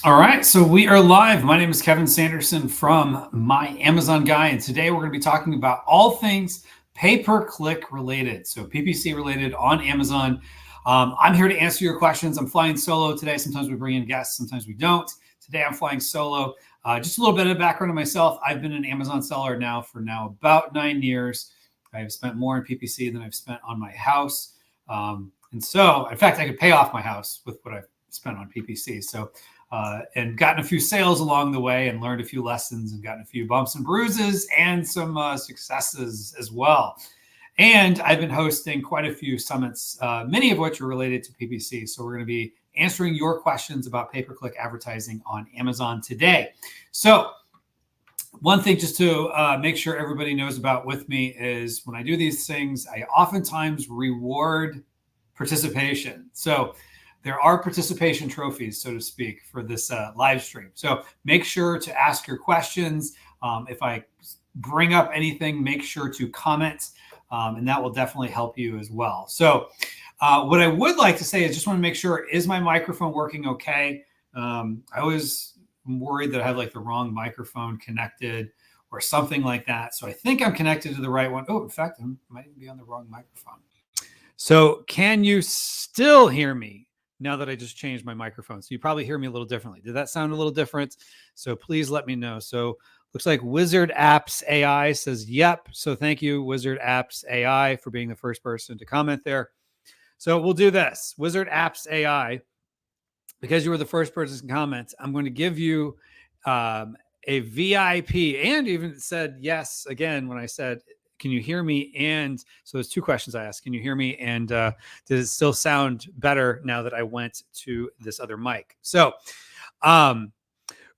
All right, so we are live. My name is Kevin Sanderson from My Amazon Guy, and today we're going to be talking about all things pay-per-click related, so PPC related on Amazon. I'm here to answer your questions. I'm flying solo today. Sometimes we bring in guests, sometimes we don't. Today I'm flying solo. Just a little bit of background on myself. I've been an Amazon seller now for about 9 years. I've spent more in PPC than I've spent on my house. And so, in fact, I could pay off my house with what I've spent on PPC. So, and gotten a few sales along the way and learned a few lessons and gotten a few bumps and bruises and some successes as well. And I've been hosting quite a few summits, many of which are related to PPC. So we're going to be answering your questions about pay-per-click advertising on Amazon today. So one thing just to make sure everybody knows about with me is when I do these things, I oftentimes reward participation. So there are participation trophies, so to speak, for this live stream. So make sure to ask your questions. If I bring up anything, make sure to comment, and that will definitely help you as well. So what I would like to say is just want to make sure, is my microphone working okay? I always am worried that I have like the wrong microphone connected or something like that. So I think I'm connected to the right one. Oh, in fact, I might even be on the wrong microphone. So can you still hear me now that I just changed my microphone? So you probably hear me a little differently. Did that sound a little different? So please let me know. So looks like Wizard Apps AI says, yep. So thank you, Wizard Apps AI, for being the first person to comment there. So we'll do this. Wizard Apps AI, because you were the first person to comment, I'm going to give you a VIP, and even said yes again when I said, can you hear me? And so there's two questions I asked. Can you hear me? And does it still sound better now that I went to this other mic? So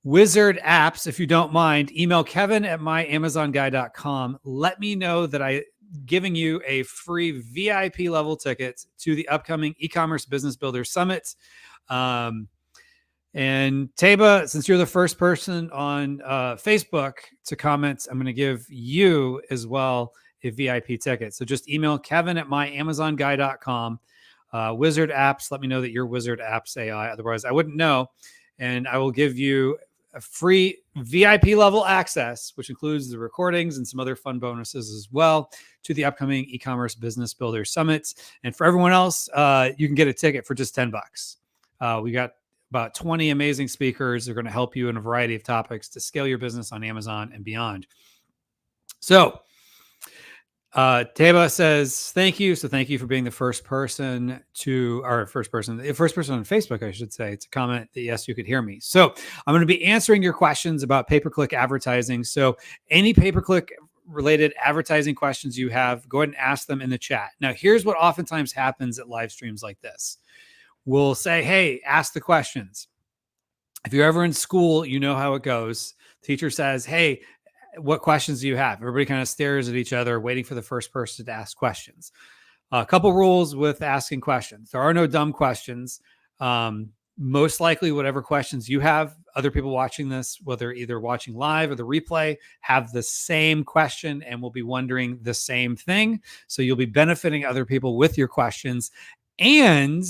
Wizard Apps, if you don't mind, email kevin@myamazonguy.com. Let me know that I'm giving you a free VIP level ticket to the upcoming e-commerce business builder summit. And Taba, since you're the first person on Facebook to comment, I'm going to give you as well a VIP ticket. So just email kevin@myamazonguy.com. Wizard Apps, let me know that you're Wizard Apps AI. Otherwise, I wouldn't know. And I will give you a free VIP level access, which includes the recordings and some other fun bonuses as well, to the upcoming e-commerce business builder summit. And for everyone else, you can get a ticket for just $10. We got about 20 amazing speakers. They're going to help you in a variety of topics to scale your business on Amazon and beyond. So Taba says, thank you. So thank you for being the first person on Facebook, I should say, to comment that, yes, you could hear me. So I'm going to be answering your questions about pay-per-click advertising. So any pay-per-click related advertising questions you have, go ahead and ask them in the chat. Now, here's what oftentimes happens at live streams like this. We'll say, hey, ask the questions. If you're ever in school, you know how it goes. Teacher says, hey, what questions do you have? Everybody kind of stares at each other, waiting for the first person to ask questions. A couple rules with asking questions. There are no dumb questions. most likely whatever questions you have, other people watching this, whether either watching live or the replay, have the same question and will be wondering the same thing. So you'll be benefiting other people with your questions. And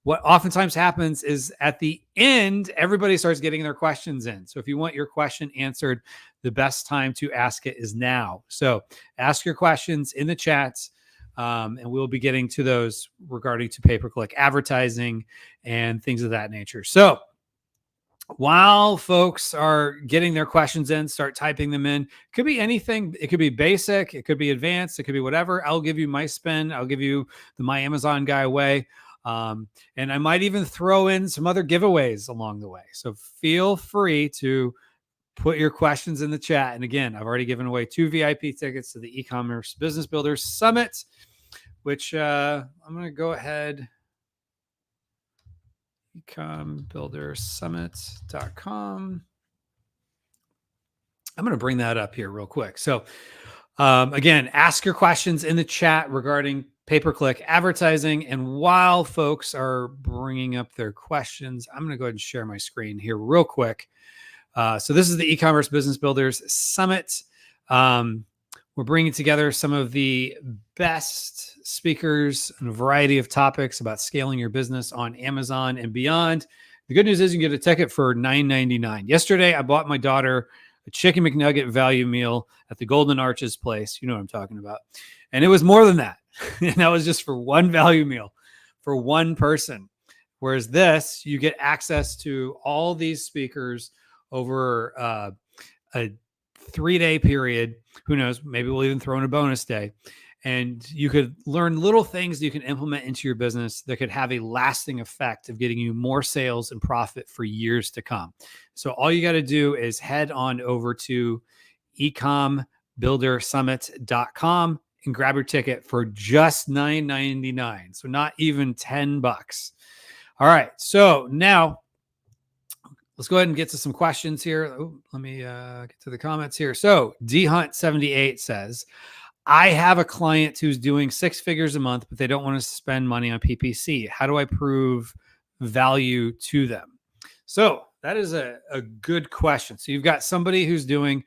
what oftentimes happens is at the end, everybody starts getting their questions in. So if you want your question answered, the best time to ask it is now. So ask your questions in the chats. And we'll be getting to those regarding to pay-per-click advertising and things of that nature. So while folks are getting their questions in, start typing them in. Could be anything. It could be basic. It could be advanced. It could be whatever. I'll give you my spin. I'll give you the My Amazon Guy way. And I might even throw in some other giveaways along the way. So feel free to put your questions in the chat. And again, I've already given away 2 VIP tickets to the E-commerce Business Builders Summit, which I'm going to go ahead. ecombuildersummit.com. I'm going to bring that up here real quick. So again, ask your questions in the chat regarding pay-per-click advertising. And while folks are bringing up their questions, I'm going to go ahead and share my screen here real quick. So this is the E-commerce Business Builders Summit. We're bringing together some of the best speakers on a variety of topics about scaling your business on Amazon and beyond. The good news is you can get a ticket for $9.99. Yesterday, I bought my daughter a Chicken McNugget value meal at the Golden Arches place. You know what I'm talking about. And it was more than that. And that was just for one value meal for one person. Whereas this, you get access to all these speakers over a 3-day period. Who knows? Maybe we'll even throw in a bonus day. And you could learn little things that you can implement into your business that could have a lasting effect of getting you more sales and profit for years to come. So all you got to do is head on over to ecombuildersummit.com and grab your ticket for just $9.99. So not even $10. All right. So now let's go ahead and get to some questions here. Oh, let me get to the comments here. So DHunt78 says, I have a client who's doing 6 figures a month, but they don't want to spend money on PPC. How do I prove value to them? So that is a good question. So you've got somebody who's doing,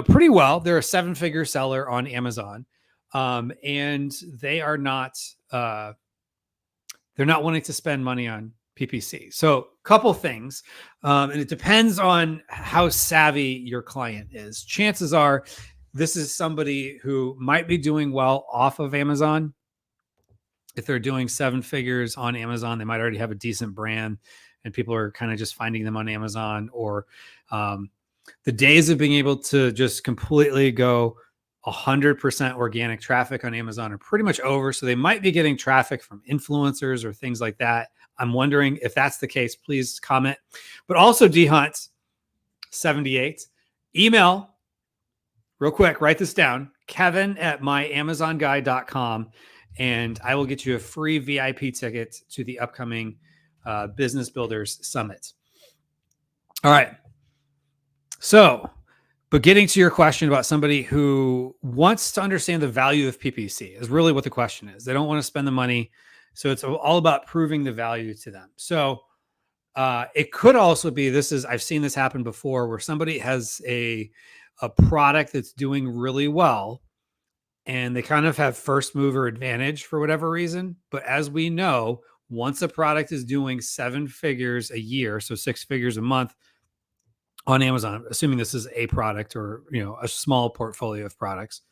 pretty well. They're a 7-figure seller on Amazon, and they are not. They're not wanting to spend money on PPC. So a couple things, and it depends on how savvy your client is. Chances are this is somebody who might be doing well off of Amazon. If they're doing 7 figures on Amazon, they might already have a decent brand and people are kind of just finding them on Amazon, or the days of being able to just completely go 100% organic traffic on Amazon are pretty much over. So they might be getting traffic from influencers or things like that. I'm wondering if that's the case. Please comment. But also DHunt78, email real quick, write this down, kevin@myamazonguy.com, and I will get you a free VIP ticket to the upcoming Business Builders Summit. All right. So, but getting to your question about somebody who wants to understand the value of PPC is really what the question is. They don't want to spend the money. So it's all about proving the value to them. So it could also be, I've seen this happen before, where somebody has a product that's doing really well and they kind of have first mover advantage for whatever reason. But as we know, once a product is doing 7 figures a year, so 6 figures a month on Amazon, assuming this is a product or, a small portfolio of products,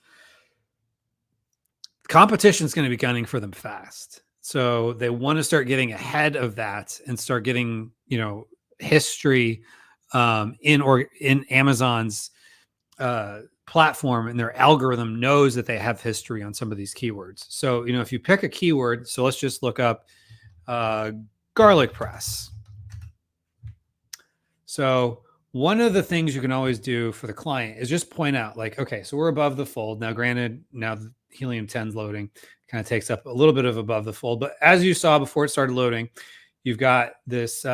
competition is going to be gunning for them fast. So they want to start getting ahead of that and start getting, history in Amazon's platform, and their algorithm knows that they have history on some of these keywords. So, if you pick a keyword, so let's just look up garlic press. So one of the things you can always do for the client is just point out, like, okay, so we're above the fold. Now, granted, now the Helium 10's loading, kind of takes up a little bit of above the fold. But as you saw before it started loading, you've got this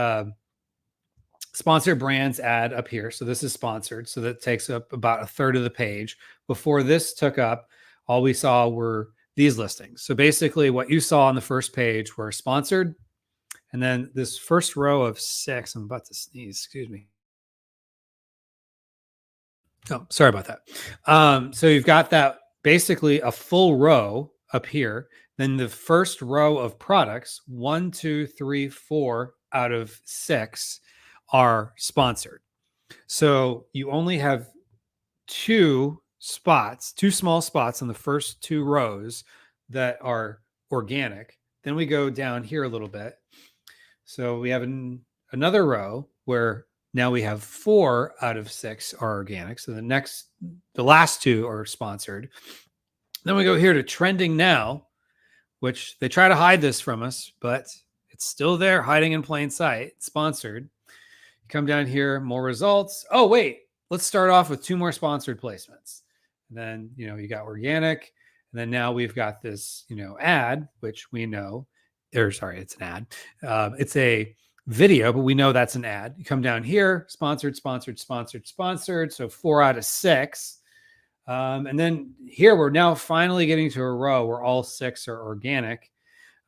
sponsored brands ad up here. So this is sponsored. So that takes up about a third of the page. Before this took up, all we saw were these listings. So basically what you saw on the first page were sponsored. And then this first row of 6, I'm about to sneeze, excuse me. Oh, sorry about that. So you've got that basically a full row up here. Then the first row of products, 1, 2, 3, 4 out of 6 are sponsored. So you only have 2 spots, 2 small spots on the first 2 rows that are organic. Then we go down here a little bit. So we have another row where now we have 4 out of 6 are organic. So the last 2 are sponsored. Then we go here to trending now, which they try to hide this from us, but it's still there, hiding in plain sight. It's sponsored. You come down here, more results. Oh, wait, let's start off with 2 more sponsored placements. And then, you got organic. And then now we've got this, ad, which we know, it's an ad. It's a video, but we know that's an ad. You come down here, sponsored, sponsored, sponsored, sponsored. So 4 out of 6. And then here we're now finally getting to a row where all 6 are organic.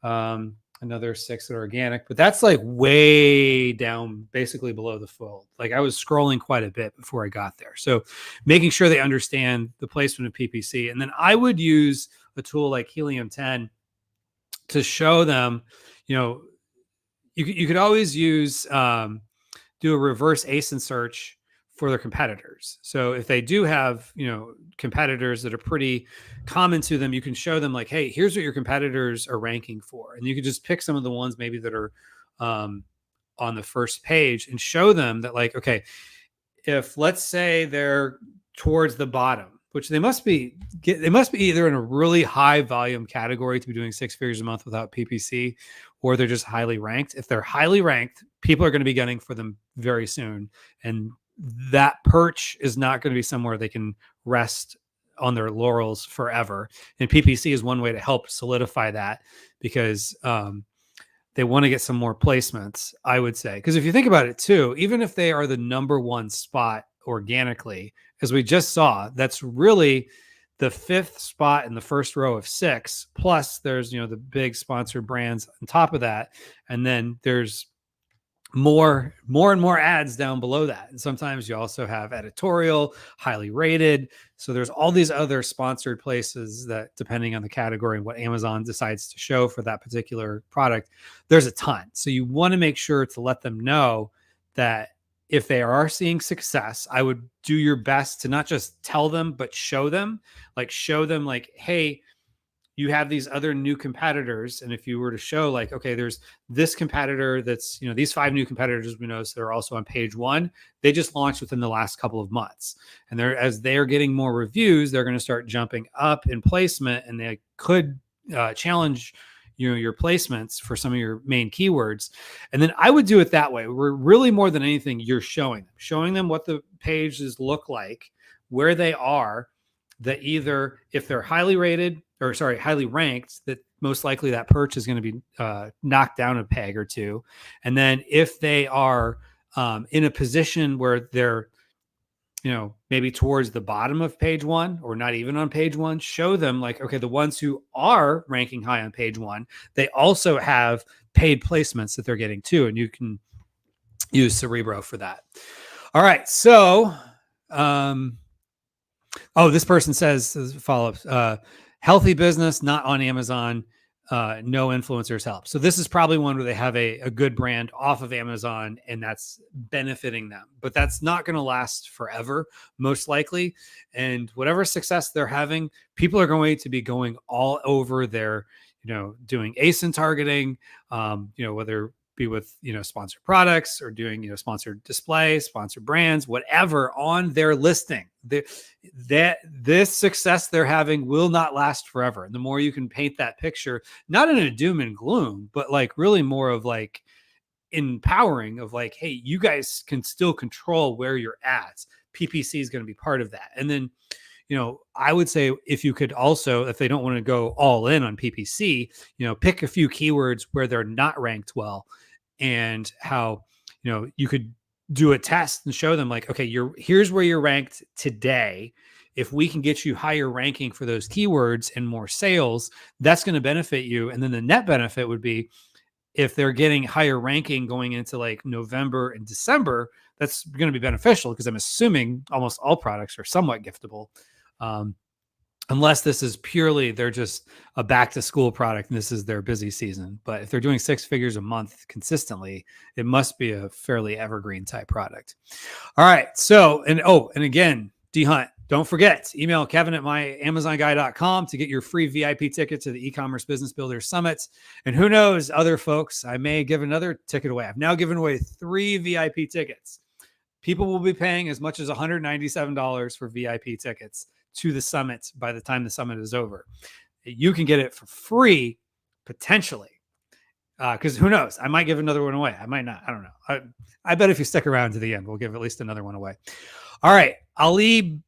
Another 6 that are organic, but that's like way down, basically below the fold. Like I was scrolling quite a bit before I got there. So making sure they understand the placement of PPC. And then I would use a tool like Helium 10 to show them, you could always use, do a reverse ASIN search for their competitors. So if they do have, competitors that are pretty common to them, you can show them like, hey, here's what your competitors are ranking for. And you could just pick some of the ones maybe that are on the first page and show them that like, okay, if let's say they're towards the bottom, which they must be either in a really high volume category to be doing 6 figures a month without PPC, or they're just highly ranked. If they're highly ranked, people are going to be gunning for them very soon. And that perch is not going to be somewhere they can rest on their laurels forever. And PPC is one way to help solidify that, because they want to get some more placements, I would say. Because if you think about it too, even if they are the number 1 spot organically, as we just saw, that's really the 5th spot in the first row of 6. Plus there's, the big sponsored brands on top of that. And then there's more and more ads down below that. And sometimes you also have editorial, highly rated. So there's all these other sponsored places that, depending on the category and what Amazon decides to show for that particular product, there's a ton. So you want to make sure to let them know that if they are seeing success, I would do your best to not just tell them, but show them like, hey, you have these other new competitors. And if you were to show like, okay, there's this competitor that's, these 5 new competitors we know, so they're also on page 1. They just launched within the last couple of months. And as they're getting more reviews, they're going to start jumping up in placement, and they could challenge your placements for some of your main keywords. And then I would do it that way. We're really, more than anything, you're showing them what the pages look like, where they are, that either if they're highly ranked, that most likely that perch is going to be knocked down a peg or 2. And then if they are in a position where they're, maybe towards the bottom of page 1 or not even on page 1, show them like, okay, the ones who are ranking high on page 1, they also have paid placements that they're getting too. And you can use Cerebro for that. All right. So, this person says, follow-up, healthy business, not on Amazon, no influencers help. So this is probably one where they have a good brand off of Amazon, and that's benefiting them. But that's not going to last forever, most likely. And whatever success they're having, people are going to be going all over their, doing ASIN targeting, whether be with, sponsored products or doing, sponsored display, sponsored brands, whatever on their listing. This success they're having will not last forever. And the more you can paint that picture, not in a doom and gloom, but like really more of like empowering of like, hey, you guys can still control where you're at. PPC is going to be part of that. And then, I would say if you could also, if they don't want to go all in on PPC, pick a few keywords where they're not ranked well, and how, you could do a test and show them like, okay, here's where you're ranked today. if we can get you higher ranking for those keywords and more sales, that's going to benefit you. And then the net benefit would be if they're getting higher ranking going into like November and December, that's going to be beneficial because I'm assuming almost all products are somewhat giftable. Unless this is purely, they're just a back to school product and this is their busy season. But if they're doing 6 figures a month consistently, it must be a fairly evergreen type product. All right. So, and again, D Hunt, don't forget, email Kevin at myamazonguy.com to get your free VIP ticket to the e-commerce business builder summit. And who knows, other folks, I may give another ticket away. I've now given away 3 VIP tickets. People will be paying as much as $197 for VIP tickets to the summit by the time the summit is over. You can get it for free, potentially. Because who knows? I might give another one away. I might not. I don't know. I bet if you stick around to the end, we'll give at least another one away. All right. Ali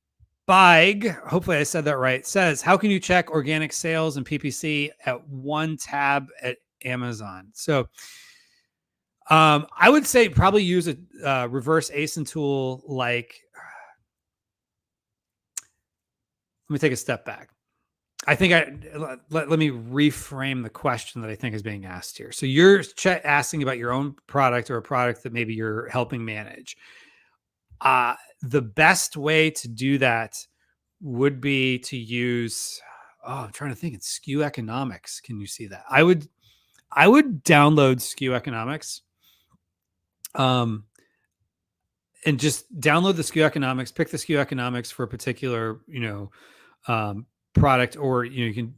Baig, hopefully I said that right, says, how can you check organic sales and PPC at one tab at Amazon? So I would say probably use a reverse ASIN tool like, let me take a step back. I think let me reframe the question that I think is being asked here. So you're asking about your own product or a product that maybe you're helping manage. The best way to do that would be to use, I'm trying to think, it's SKU economics. Can you see that? I would download SKU economics. And just download the SKU economics, pick the SKU economics for a particular, product, or you can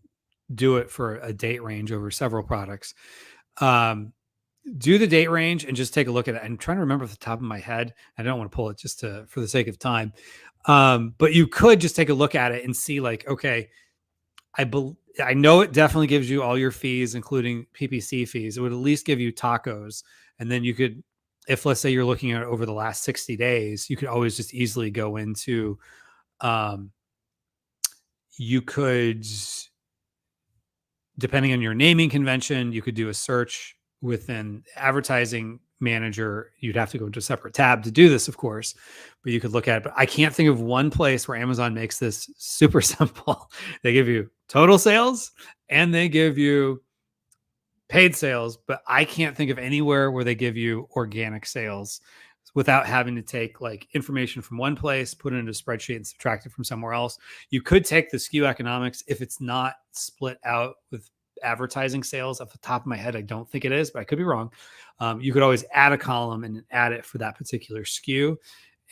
do it for a date range over several products. Do the date range and just take a look at it. I'm trying to remember off the top of my head. I don't want to pull it just for the sake of time. But you could just take a look at it and see like, okay, I know it definitely gives you all your fees, including PPC fees. It would at least give you tacos. And then you could, if let's say you're looking at it over the last 60 days, you could always just easily go into, you could, depending on your naming convention, you could do a search within Advertising Manager. You'd have to go into a separate tab to do this, of course, but you could look at it. But I can't think of one place where Amazon makes this super simple. They give you total sales and they give you paid sales, but I can't think of anywhere where they give you organic sales without having to take like information from one place, put it into a spreadsheet and subtract it from somewhere else. You could take the SKU economics if it's not split out with advertising sales. Off the top of my head, I don't think it is, but I could be wrong. You could always add a column and add it for that particular SKU.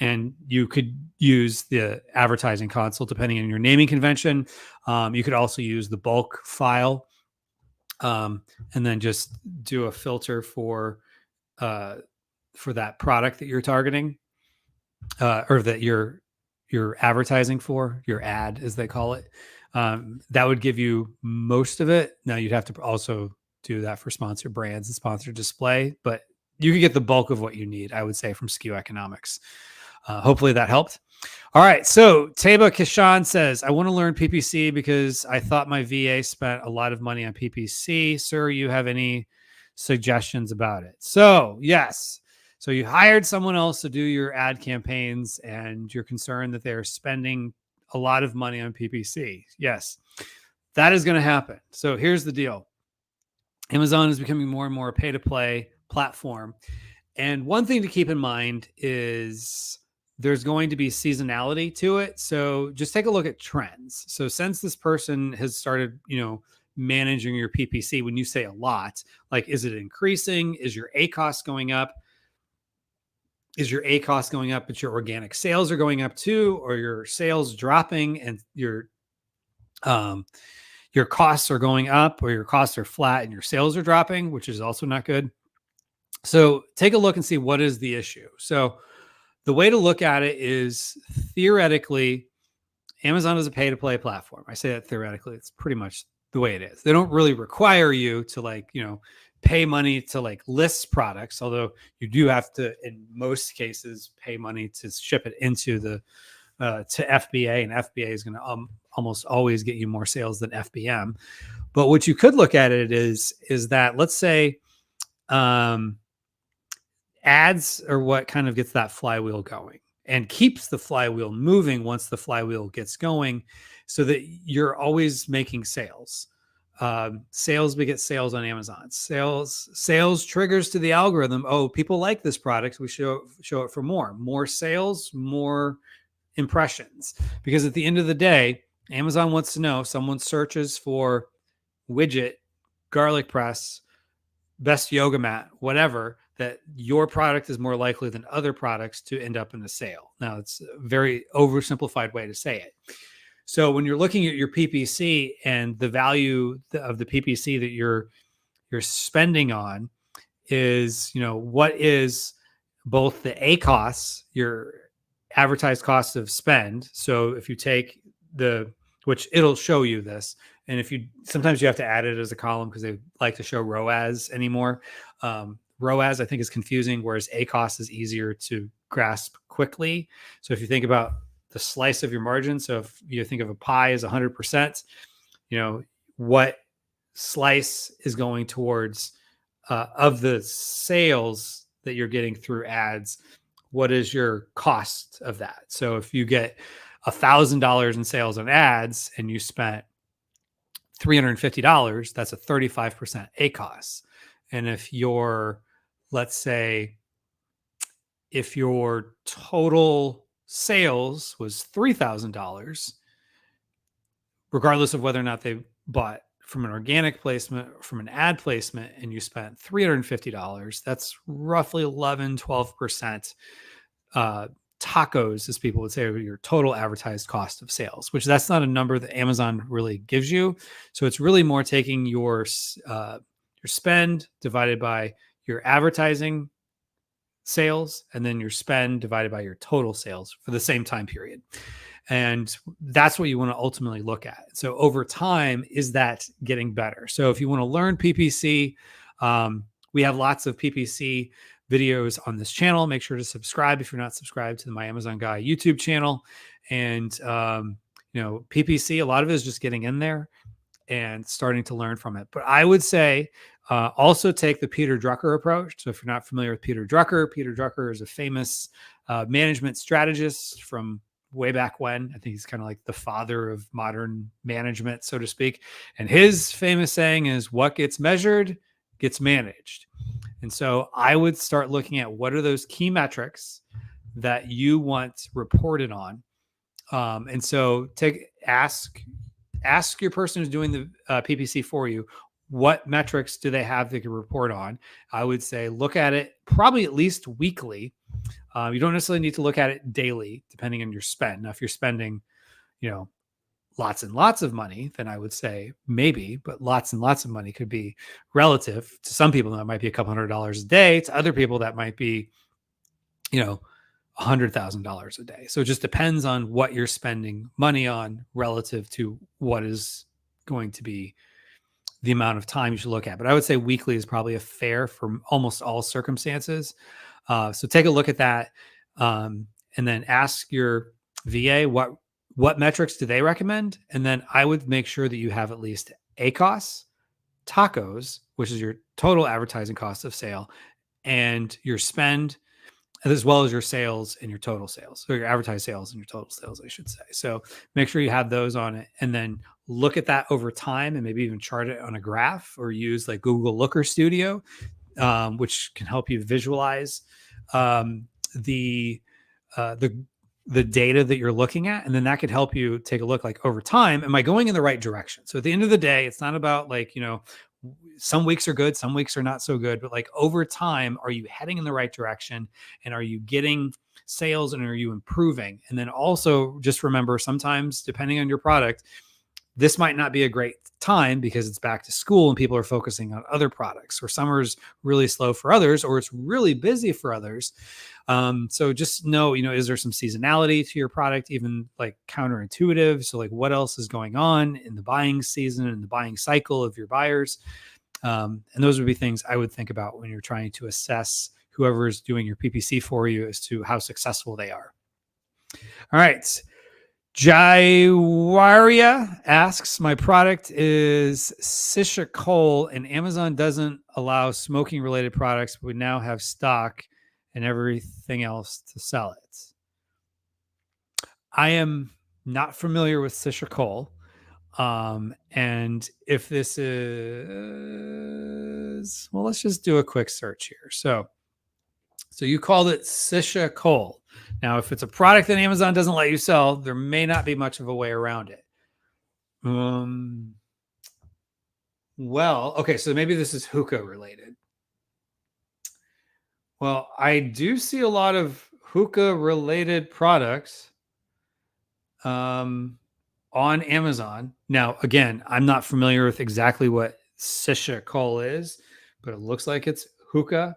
And you could use the advertising console depending on your naming convention. You could also use the bulk file, and then just do a filter for that product that you're targeting, or that you're advertising for, your ad, as they call it. That would give you most of it. Now you'd have to also do that for sponsored brands and sponsored display, but you can get the bulk of what you need, I would say, from SKU economics. Hopefully that helped. All right. So Taba Kishan says, I want to learn PPC because I thought my VA spent a lot of money on PPC. Sir, you have any suggestions about it? So yes. So you hired someone else to do your ad campaigns and you're concerned that they're spending a lot of money on PPC. Yes, that is going to happen. So here's the deal. Amazon is becoming more and more a pay-to-play platform. And one thing to keep in mind is there's going to be seasonality to it. So just take a look at trends. So since this person has started, managing your PPC, when you say a lot, like, is it increasing? Is your ACoS going up? Is your ACoS going up, but your organic sales are going up too, or your sales dropping and your costs are going up, or your costs are flat and your sales are dropping, which is also not good. So take a look and see what is the issue. So the way to look at it is, theoretically, Amazon is a pay-to-play platform. I say that theoretically. It's pretty much the way it is. They don't really require you to pay money to list products, although you do have to, in most cases, pay money to ship it into to FBA, and FBA is going to almost always get you more sales than FBM. But what you could look at it is that, let's say, ads are what kind of gets that flywheel going. and keeps the flywheel moving once the flywheel gets going, so that you're always making sales. Sales beget sales on Amazon. Sales triggers to the algorithm. Oh, people like this product. We show it for more sales, more impressions. Because at the end of the day, Amazon wants to know, someone searches for widget, garlic press, best yoga mat, whatever, that your product is more likely than other products to end up in a sale. Now, it's a very oversimplified way to say it. So when you're looking at your PPC and the value of the PPC that you're spending on is, what is both the A costs, your advertised cost of spend. So if you take which it'll show you this, and sometimes you have to add it as a column because they like to show ROAS anymore. ROAS I think is confusing, whereas A cost is easier to grasp quickly. So if you think about the slice of your margin, so if you think of a pie as 100%, what slice is going towards of the sales that you're getting through ads, what is your cost of that? So if you get $1,000 in sales on ads and you spent $350, that's a 35% A cost. And if let's say, if your total sales was $3,000, regardless of whether or not they bought from an organic placement or from an ad placement, and you spent $350, that's roughly 11, 12% tacos, as people would say, are your total advertised cost of sales, which that's not a number that Amazon really gives you. So it's really more taking your spend divided by your advertising sales, and then your spend divided by your total sales for the same time period. And that's what you want to ultimately look at. So over time, is that getting better? So if you want to learn PPC, we have lots of PPC videos on this channel. Make sure to subscribe if you're not subscribed to the My Amazon Guy YouTube channel. And, PPC, a lot of it is just getting in there and starting to learn from it. But I would say also take the Peter Drucker approach. So if you're not familiar with Peter Drucker is a famous management strategist from way back when. I think he's kind of like the father of modern management, so to speak. And his famous saying is, what gets measured gets managed. And so I would start looking at what are those key metrics that you want reported on. And so ask your person who's doing the PPC for you, what metrics do they have they can report on? I would say look at it probably at least weekly. You don't necessarily need to look at it daily, depending on your spend. Now, if you're spending, lots and lots of money, then I would say maybe, but lots and lots of money could be relative. To some people, that might be a couple $100 a day. To other people, that might be, $100,000 a day. So it just depends on what you're spending money on relative to what is going to be the amount of time you should look at. But I would say weekly is probably a fair for almost all circumstances. So take a look at that, and then ask your VA what metrics do they recommend, and then I would make sure that you have at least ACOS, tacos, which is your total advertising cost of sale, and your spend, as well as your sales and your total sales, so your advertised sales and your total sales, I should say. So make sure you have those on it, and then look at that over time, and maybe even chart it on a graph or use like Google Looker Studio, which can help you visualize the data that you're looking at. And then that could help you take a look like over time, am I going in the right direction? So at the end of the day, it's not about like, some weeks are good, some weeks are not so good, but like over time, are you heading in the right direction? And are you getting sales, and are you improving? And then also just remember, sometimes depending on your product, this might not be a great time because it's back to school and people are focusing on other products, or summer's really slow for others, or it's really busy for others. So just know, is there some seasonality to your product, even like counterintuitive? So like what else is going on in the buying season and the buying cycle of your buyers? And those would be things I would think about when you're trying to assess whoever is doing your PPC for you as to how successful they are. All right. Jaiwaria asks, my product is Sisha Coal and Amazon doesn't allow smoking related products, but we now have stock and everything else to sell it. I am not familiar with Sisha Cole. And if this is, well, let's just do a quick search here. So you called it Sisha Cole. Now, if it's a product that Amazon doesn't let you sell, there may not be much of a way around it. Well, okay, so maybe this is hookah related. Well, I do see a lot of hookah related products on Amazon. Now, again, I'm not familiar with exactly what Sisha Cole is, but it looks like it's hookah.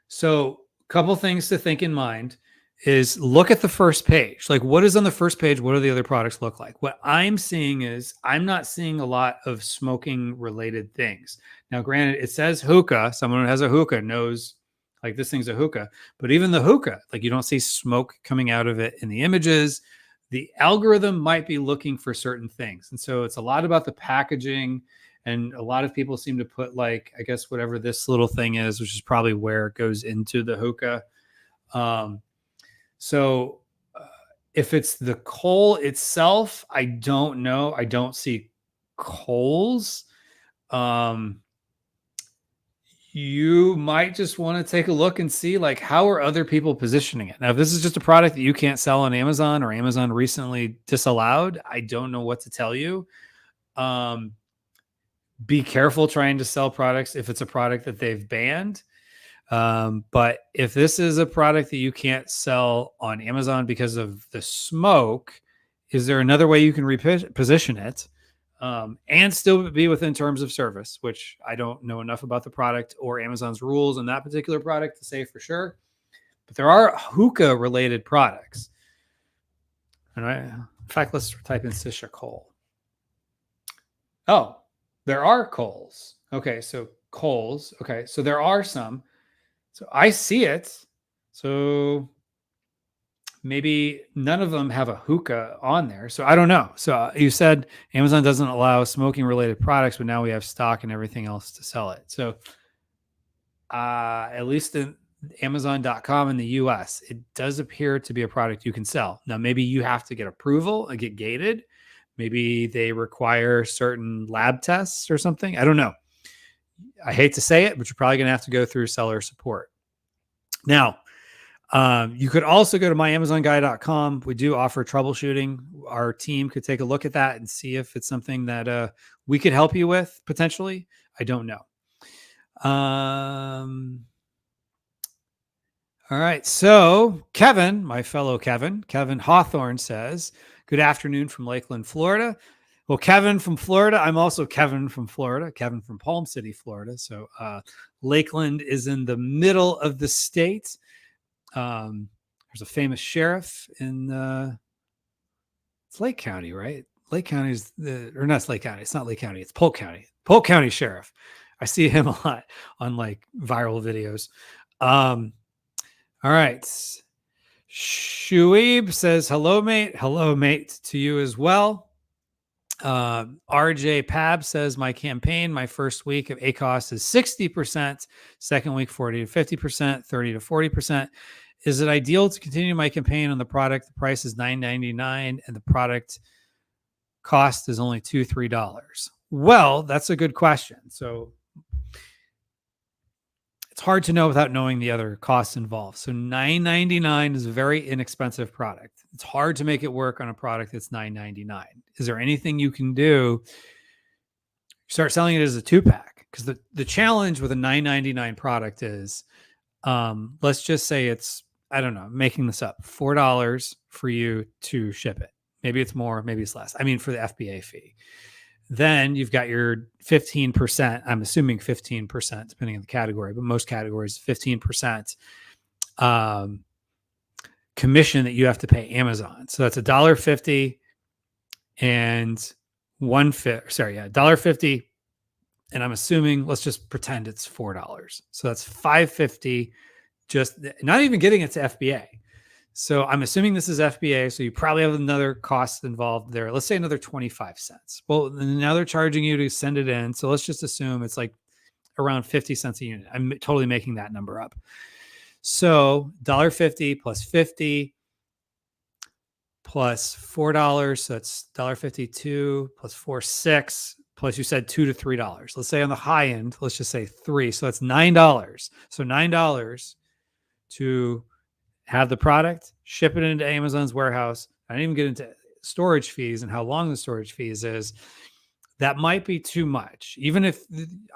So a couple things to think in mind is look at the first page. Like, what is on the first page? What do the other products look like? What I'm seeing is I'm not seeing a lot of smoking related things. Now, granted, it says hookah. Someone who has a hookah knows like this thing's a hookah, but even the hookah, like you don't see smoke coming out of it in the images. The algorithm might be looking for certain things. And so it's a lot about the packaging. And a lot of people seem to put like, I guess, whatever this little thing is, which is probably where it goes into the hookah. So if it's the coal itself, I don't know. I don't see coals. You might just want to take a look and see like how are other people positioning it. Now, if this is just a product that you can't sell on Amazon or Amazon recently disallowed, I don't know what to tell you. Be careful trying to sell products if it's a product that they've banned. But if this is a product that you can't sell on Amazon because of the smoke, is there another way you can reposition it and still be within terms of service, which I don't know enough about the product or Amazon's rules on that particular product to say for sure. But there are hookah related products. And in fact, let's type in Sisha Cole. Oh, there are coals. Okay, so coals. Okay, so there are some. So I see it. So maybe none of them have a hookah on there. So I don't know. So you said Amazon doesn't allow smoking related products, but now we have stock and everything else to sell it. So at least in Amazon.com in the US, it does appear to be a product you can sell. Now, maybe you have to get approval and get gated. Maybe they require certain lab tests or something. I don't know. I hate to say it, but you're probably going to have to go through seller support. Now, you could also go to myamazonguy.com. We do offer troubleshooting. Our team could take a look at that and see if it's something that we could help you with potentially. I don't know. All right. So Kevin, my fellow Kevin Hawthorne says, good afternoon from Lakeland, Florida. Well, Kevin from Florida. I'm also Kevin from Florida, Kevin from Palm City, Florida. So Lakeland is in the middle of the state. There's a famous sheriff in it's Lake County, right? Lake County is or not Lake County. It's not Lake County. It's Polk County. Polk County Sheriff. I see him a lot on like viral videos. All right. Shuib says, hello, mate. Hello, mate, to you as well. RJ Pab says, my campaign, my first week of ACOS is 60%, second week 40 to 50%, 30 to 40%. Is it ideal to continue my campaign on the product? The price is $9.99 and the product cost is only $2-3. Well, that's a good question. So it's hard to know without knowing the other costs involved. So $9.99 is a very inexpensive product. It's hard to make it work on a product that's $9.99. Is there anything you can do? Start selling it as a 2-pack, because the challenge with a $9.99 product is, let's just say it's, I don't know, making this up, $4 for you to ship it. Maybe it's more, maybe it's less. I mean, for the FBA fee. Then you've got your 15%. I'm assuming 15%, depending on the category, but most categories, 15% commission that you have to pay Amazon. So that's $1.50 and $1.50. And I'm assuming, let's just pretend it's $4. So that's $5.50, just not even getting it to FBA. So I'm assuming this is FBA. So you probably have another cost involved there. Let's say another 25 cents. Well, now they're charging you to send it in. So let's just assume it's like around 50 cents a unit. I'm totally making that number up. So $1.50 plus 50, plus $4. So that's $1.52 plus 4, 6, plus you said $2 to $3. Let's say on the high end, let's just say 3. So that's $9. So $9 to have the product, ship it into Amazon's warehouse. I didn't even get into storage fees and how long the storage fees is. That might be too much. Even if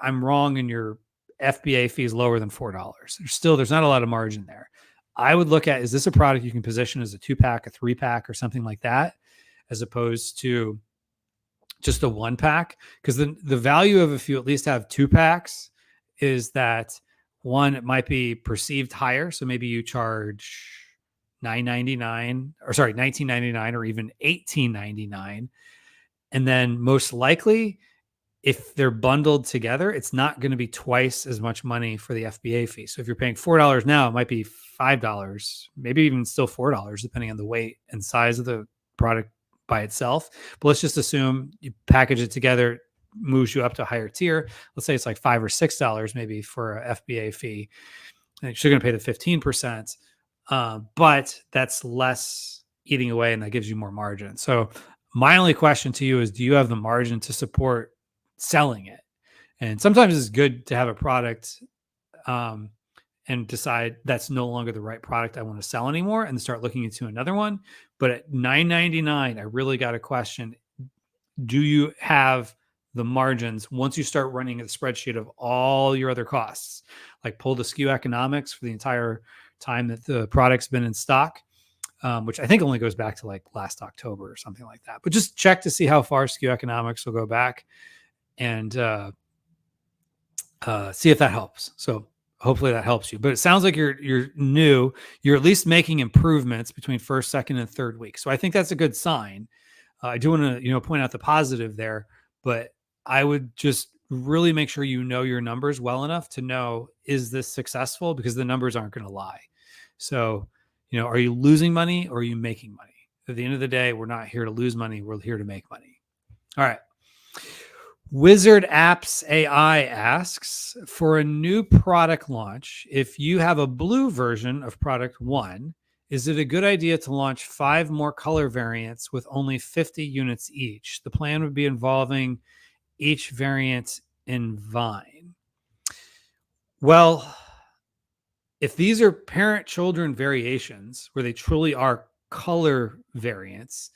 I'm wrong and your FBA fee is lower than $4, there's not a lot of margin there. I would look at, is this a product you can position as a 2-pack, a 3-pack, or something like that, as opposed to just a 1-pack? Because the value of, if you at least have 2-packs, is that one, it might be perceived higher. So maybe you charge $19.99 or even $18.99. And then most likely, if they're bundled together, it's not going to be twice as much money for the FBA fee. So if you're paying $4 now, it might be $5, maybe even still $4, depending on the weight and size of the product by itself. But let's just assume you package it together, moves you up to a higher tier. Let's say it's like $5 or $6 maybe for a FBA fee. And you're going to pay the 15%, but that's less eating away, and that gives you more margin. So my only question to you is, do you have the margin to support selling it? And sometimes it's good to have a product and decide that's no longer the right product I want to sell anymore and start looking into another one. But at $9.99, I really got a question. Do you have the margins once you start running a spreadsheet of all your other costs, like pull the SKU economics for the entire time that the product's been in stock, which I think only goes back to like last October or something like that. But just check to see how far SKU economics will go back and see if that helps. So hopefully that helps you. But it sounds like you're new. You're at least making improvements between first, second, and third week. So I think that's a good sign. I do want to point out the positive there, but I would just really make sure you know your numbers well enough to know, is this successful? Because the numbers aren't going to lie. So, are you losing money or are you making money? At the end of the day, we're not here to lose money. We're here to make money. All right. Wizard Apps AI asks, for a new product launch, if you have a blue version of product 1, is it a good idea to launch 5 more color variants with only 50 units each? The plan would be involving each variant in Vine. Well, if these are parent-children variations where they truly are color variants,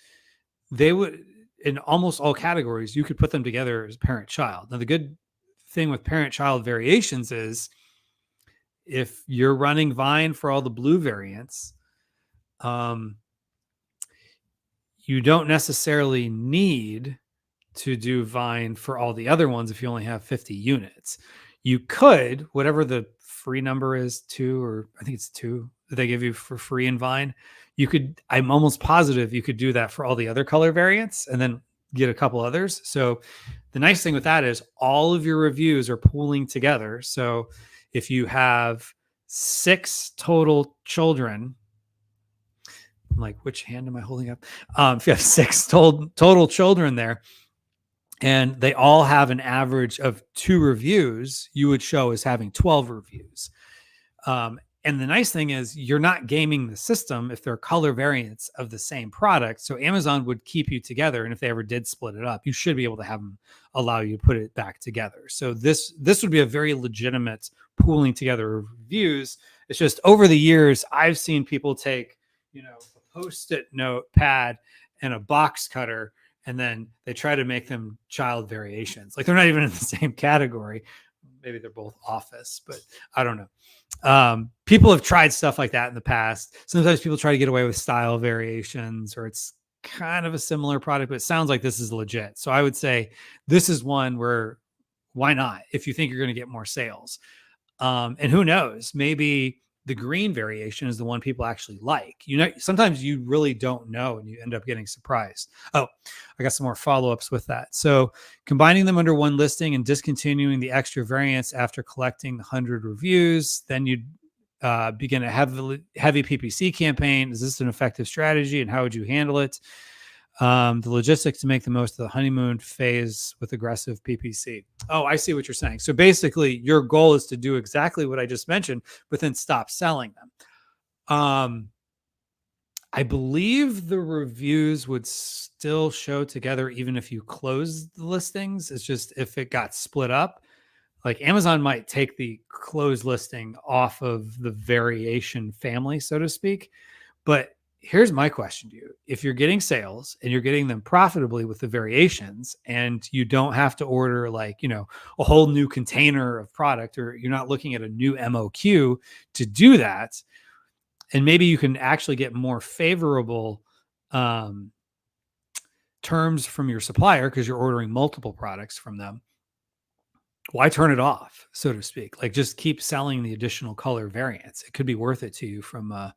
they would, in almost all categories, you could put them together as parent-child. Now, the good thing with parent-child variations is if you're running Vine for all the blue variants, you don't necessarily need to do Vine for all the other ones if you only have 50 units. You could, whatever the free number is, 2, or I think it's 2 that they give you for free in Vine, you could, I'm almost positive you could do that for all the other color variants and then get a couple others. So the nice thing with that is all of your reviews are pooling together. So if you have 6 total children, I'm like, which hand am I holding up? If you have 6 total children there, and they all have an average of 2 reviews, you would show as having 12 reviews. And the nice thing is you're not gaming the system if they're color variants of the same product. So Amazon would keep you together. And if they ever did split it up, you should be able to have them allow you to put it back together. So this would be a very legitimate pooling together of reviews. It's just over the years, I've seen people take, a Post-it note pad and a box cutter, and then they try to make them child variations. Like they're not even in the same category. Maybe they're both office, but I don't know. People have tried stuff like that in the past. Sometimes people try to get away with style variations, or it's kind of a similar product, but it sounds like this is legit. So I would say this is one where, why not? If you think you're going to get more sales. And who knows, maybe the green variation is the one people actually like. Sometimes you really don't know and you end up getting surprised. Oh, I got some more follow-ups with that. So combining them under one listing and discontinuing the extra variants after collecting 100 reviews, then you'd begin a heavy PPC campaign. Is this an effective strategy, and how would you handle it? The logistics to make the most of the honeymoon phase with aggressive PPC. Oh, I see what you're saying. So basically your goal is to do exactly what I just mentioned, but then stop selling them. I believe the reviews would still show together even if you closed the listings. It's just if it got split up, like Amazon might take the closed listing off of the variation family, so to speak. But here's my question to you. If you're getting sales and you're getting them profitably with the variations, and you don't have to order like, a whole new container of product, or you're not looking at a new MOQ to do that, and maybe you can actually get more favorable terms from your supplier because you're ordering multiple products from them, why turn it off, so to speak? Like, just keep selling the additional color variants. It could be worth it to you from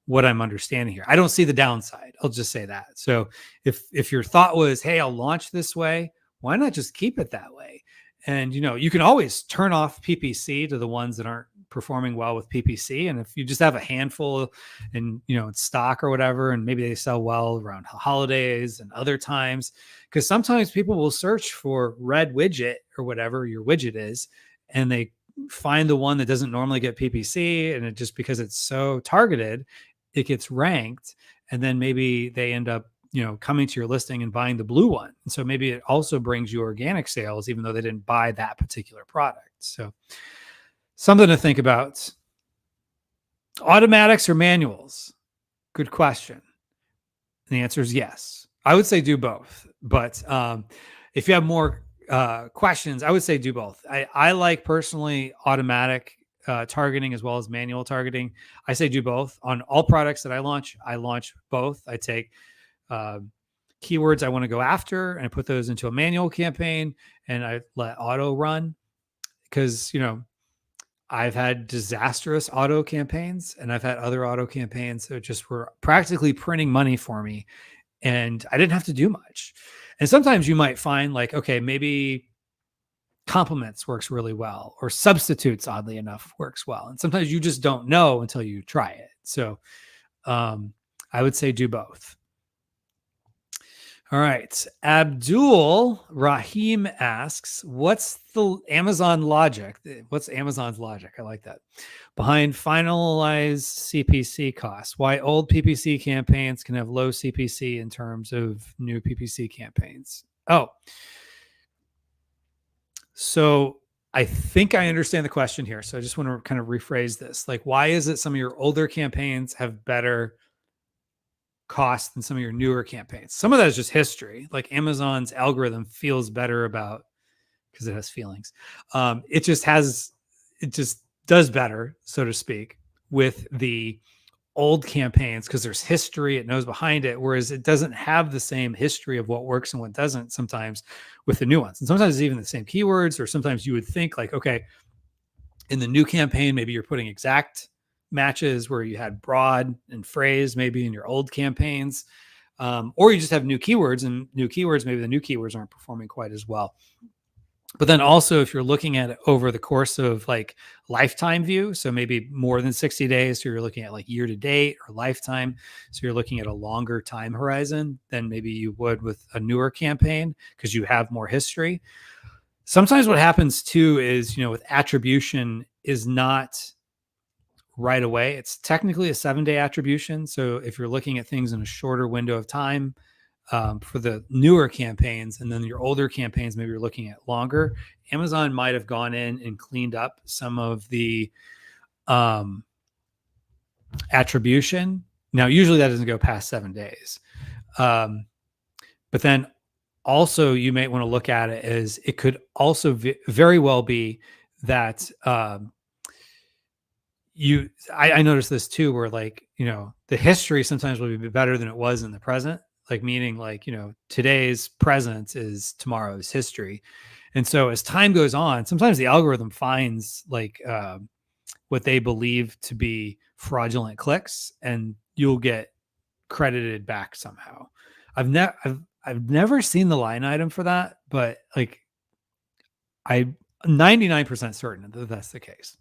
what I'm understanding here. I don't see the downside. I'll just say that. So if your thought was, hey, I'll launch this way, why not just keep it that way? And you can always turn off PPC to the ones that aren't performing well with PPC. And if you just have a handful in stock or whatever, and maybe they sell well around holidays and other times, because sometimes people will search for red widget or whatever your widget is, and they find the one that doesn't normally get PPC, and it just, because it's so targeted, it gets ranked, and then maybe they end up coming to your listing and buying the blue one. And so maybe it also brings you organic sales, even though they didn't buy that particular product. So something to think about. Automatics or manuals? Good question. And the answer is yes. I would say do both. But if you have more questions, I would say do both. I like personally automatic targeting as well as manual targeting. I say do both. On all products that I launch both. I take keywords I want to go after and I put those into a manual campaign, and I let auto run, because I've had disastrous auto campaigns and I've had other auto campaigns that just were practically printing money for me, and I didn't have to do much. And sometimes you might find like, okay, maybe compliments works really well, or substitutes, oddly enough, works well. And sometimes you just don't know until you try it. So I would say do both. All right. Abdul Rahim asks, what's the Amazon logic? What's Amazon's logic? I like that. Behind finalized CPC costs. Why old PPC campaigns can have low CPC in terms of new PPC campaigns. Oh, so I think I understand the question here. So I just want to kind of rephrase this. Like, why is it some of your older campaigns have better cost than some of your newer campaigns? Some of that is just history. Like Amazon's algorithm feels better about, because it has feelings. It just does better, so to speak, with the old campaigns, because there's history, it knows behind it, whereas it doesn't have the same history of what works and what doesn't sometimes with the new ones. And sometimes it's even the same keywords, or sometimes you would think like, okay, in the new campaign, maybe you're putting exact matches where you had broad and phrase maybe in your old campaigns, or you just have new keywords, and new keywords, maybe the new keywords aren't performing quite as well. But then also, if you're looking at it over the course of like lifetime view, so maybe more than 60 days, so you're looking at like year to date or lifetime, so you're looking at a longer time horizon than maybe you would with a newer campaign, because you have more history. Sometimes what happens too is, with attribution is not right away. It's technically a 7-day attribution. So if you're looking at things in a shorter window of time, for the newer campaigns, and then your older campaigns, maybe you're looking at longer, Amazon might have gone in and cleaned up some of the attribution. Now, usually that doesn't go past 7 days. But then also you might want to look at it as it could also very well be that I noticed this too, where like, the history sometimes will be better than it was in the present. Like, meaning like, today's present is tomorrow's history. And so as time goes on, sometimes the algorithm finds like what they believe to be fraudulent clicks, and you'll get credited back somehow. I've never seen the line item for that, but like I'm 99% certain that that's the case.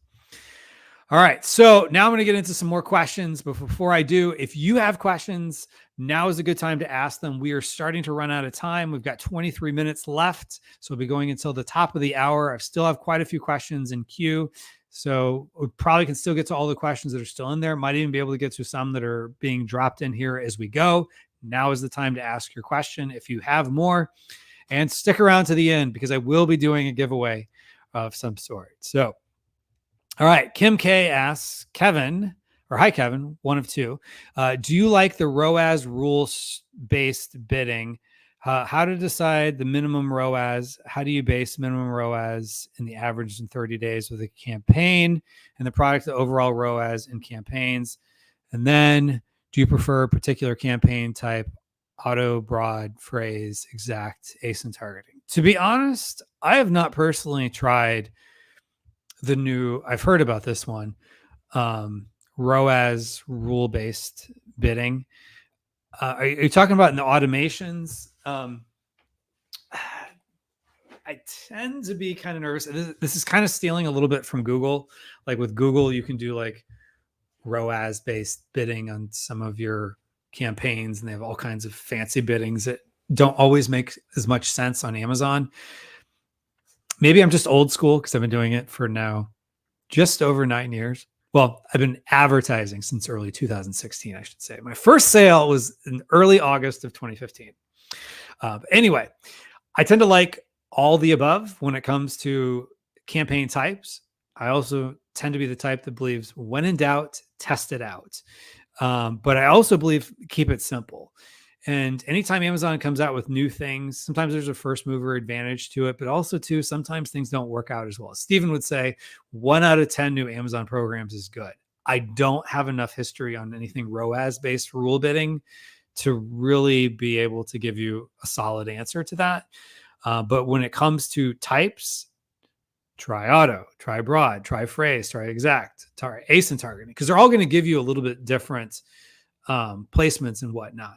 All right. So now I'm going to get into some more questions. But before I do, if you have questions, now is a good time to ask them. We are starting to run out of time. We've got 23 minutes left. So we'll be going until the top of the hour. I still have quite a few questions in queue. So we probably can still get to all the questions that are still in there. Might even be able to get to some that are being dropped in here as we go. Now is the time to ask your question if you have more, and stick around to the end because I will be doing a giveaway of some sort. So, all right. Kim K asks Kevin, or hi, Kevin, one of two. Do you like the ROAS rules based bidding? How to decide the minimum ROAS? How do you base minimum ROAS in the average in 30 days with a campaign and the product, the overall ROAS in campaigns? And then do you prefer a particular campaign type, auto, broad, phrase, exact, ASIN targeting? To be honest, I have not personally tried the new, I've heard about this one, ROAS rule based bidding. Are you talking about in the automations? I tend to be kind of nervous. This is kind of stealing a little bit from Google. Like with Google, you can do like ROAS based bidding on some of your campaigns, and they have all kinds of fancy biddings that don't always make as much sense on Amazon. Maybe I'm just old school because I've been doing it for now just over 9 years. Well, I've been advertising since early 2016, I should say. My first sale was in early August of 2015. Anyway, I tend to like all the above when it comes to campaign types. I also tend to be the type that believes when in doubt, test it out. But I also believe keep it simple. And anytime Amazon comes out with new things, sometimes there's a first mover advantage to it, but also too, sometimes things don't work out as well. Stephen would say 1 out of 10 new Amazon programs is good. I don't have enough history on anything ROAS based rule bidding to really be able to give you a solid answer to that. But when it comes to types, try auto, try broad, try phrase, try exact, try ASIN targeting, because they're all going to give you a little bit different placements and whatnot.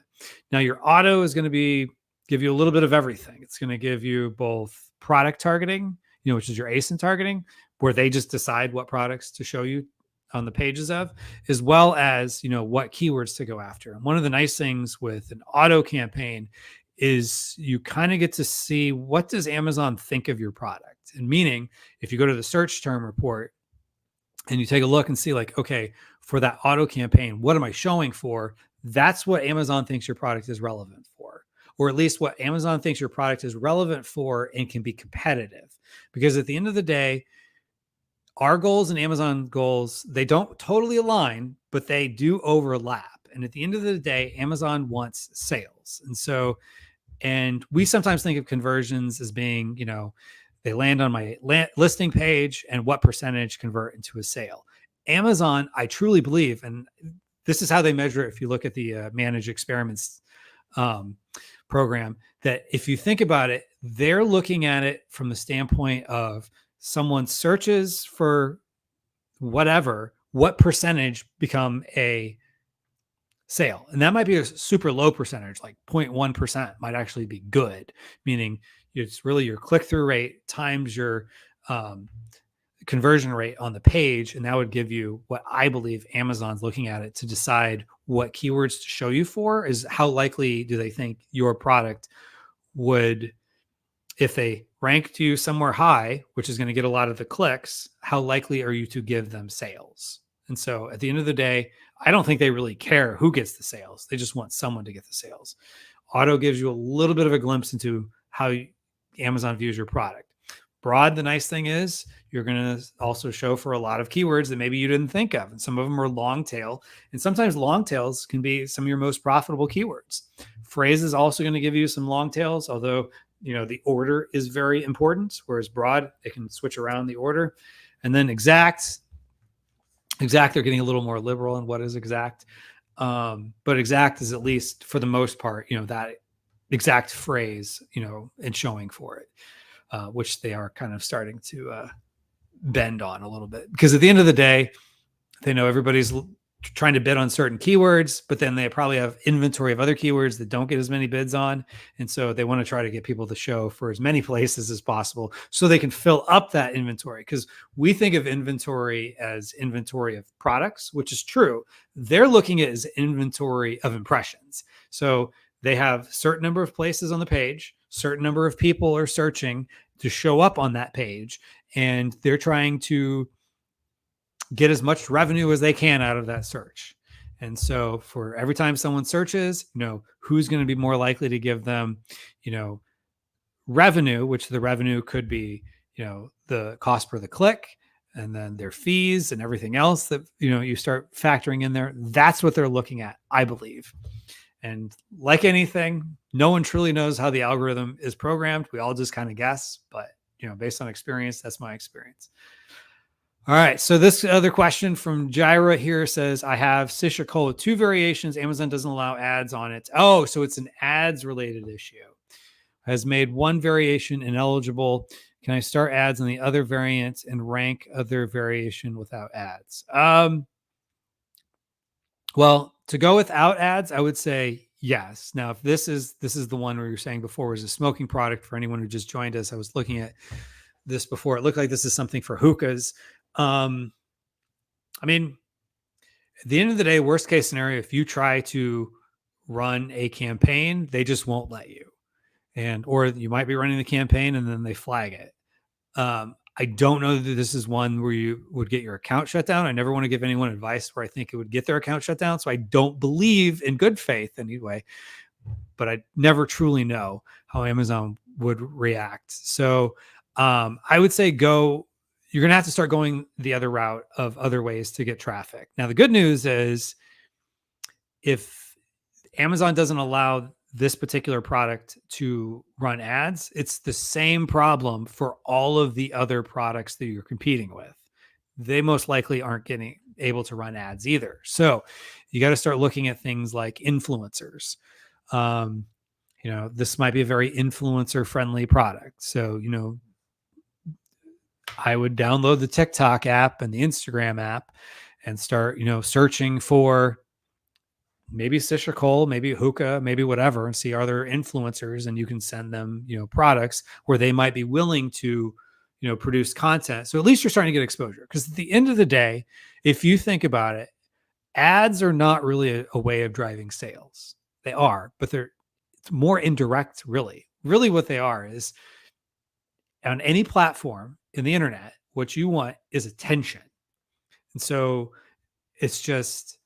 Now your auto is going to give you a little bit of everything. It's going to give you both product targeting, which is your ASIN targeting, where they just decide what products to show you on the pages of, as well as, what keywords to go after. And one of the nice things with an auto campaign is you kind of get to see what does Amazon think of your product. And meaning if you go to the search term report and you take a look and see like, okay, for that auto campaign, what am I showing for? That's what Amazon thinks your product is relevant for, or at least what Amazon thinks your product is relevant for and can be competitive. Because at the end of the day, our goals and Amazon goals, they don't totally align, but they do overlap. And at the end of the day, Amazon wants sales. And we sometimes think of conversions as being, they land on my listing page and what percentage convert into a sale. Amazon, I truly believe, and this is how they measure it. If you look at the Managed Experiments program, that if you think about it, they're looking at it from the standpoint of someone searches for whatever, what percentage become a sale. And that might be a super low percentage, like 0.1% might actually be good, meaning it's really your click-through rate times your conversion rate on the page. And that would give you what I believe Amazon's looking at it to decide what keywords to show you for, is how likely do they think your product would, if they ranked you somewhere high, which is going to get a lot of the clicks, how likely are you to give them sales? And so at the end of the day, I don't think they really care who gets the sales. They just want someone to get the sales. Auto gives you a little bit of a glimpse into how Amazon views your product. Broad, the nice thing is you're going to also show for a lot of keywords that maybe you didn't think of. And some of them are long tail. And sometimes long tails can be some of your most profitable keywords. Phrase is also going to give you some long tails, although the order is very important, whereas broad, it can switch around the order. And then exact, they're getting a little more liberal in what is exact. But exact is, at least for the most part, that exact phrase, and showing for it, which they are kind of starting to bend on a little bit. Because at the end of the day, they know everybody's trying to bid on certain keywords, but then they probably have inventory of other keywords that don't get as many bids on. And so they want to try to get people to show for as many places as possible so they can fill up that inventory. Because we think of inventory as inventory of products, which is true. They're looking at it as inventory of impressions. So they have a certain number of places on the page, certain number of people are searching to show up on that page. And they're trying to get as much revenue as they can out of that search. And so for every time someone searches, who's going to be more likely to give them, revenue, which the revenue could be, the cost per the click, and then their fees and everything else that, you start factoring in there. That's what they're looking at, I believe. And like anything, no one truly knows how the algorithm is programmed. We all just kind of guess, but based on experience, that's my experience. All right. So this other question from Jaira here says, I have Sisha 2 variations. Amazon doesn't allow ads on it. Oh, so it's an ads related issue. Has made one variation ineligible. Can I start ads on the other variants and rank other variation without ads? Well, to go without ads, I would say yes. Now, if this is the one where you're saying before was a smoking product, for anyone who just joined us, I was looking at this before. It looked like this is something for hookahs. I mean, at the end of the day, worst case scenario, if you try to run a campaign, they just won't let you. Or you might be running the campaign and then they flag it. I don't know that this is one where you would get your account shut down. I never want to give anyone advice where I think it would get their account shut down. So I don't believe in good faith anyway, but I never truly know how Amazon would react. So I would say you're going to have to start going the other route of other ways to get traffic. Now, the good news is if Amazon doesn't allow this particular product to run ads, it's the same problem for all of the other products that you're competing with. They most likely aren't getting able to run ads either. So you got to start looking at things like influencers. This might be a very influencer friendly product. So, I would download the TikTok app and the Instagram app and start, searching for maybe Sisha Cole, maybe hookah, maybe whatever, and see are there influencers, and you can send them, products where they might be willing to, produce content. So at least you're starting to get exposure. Because at the end of the day, if you think about it, ads are not really a way of driving sales. They are, but it's more indirect, really. Really what they are is on any platform in the internet, what you want is attention. And so it's just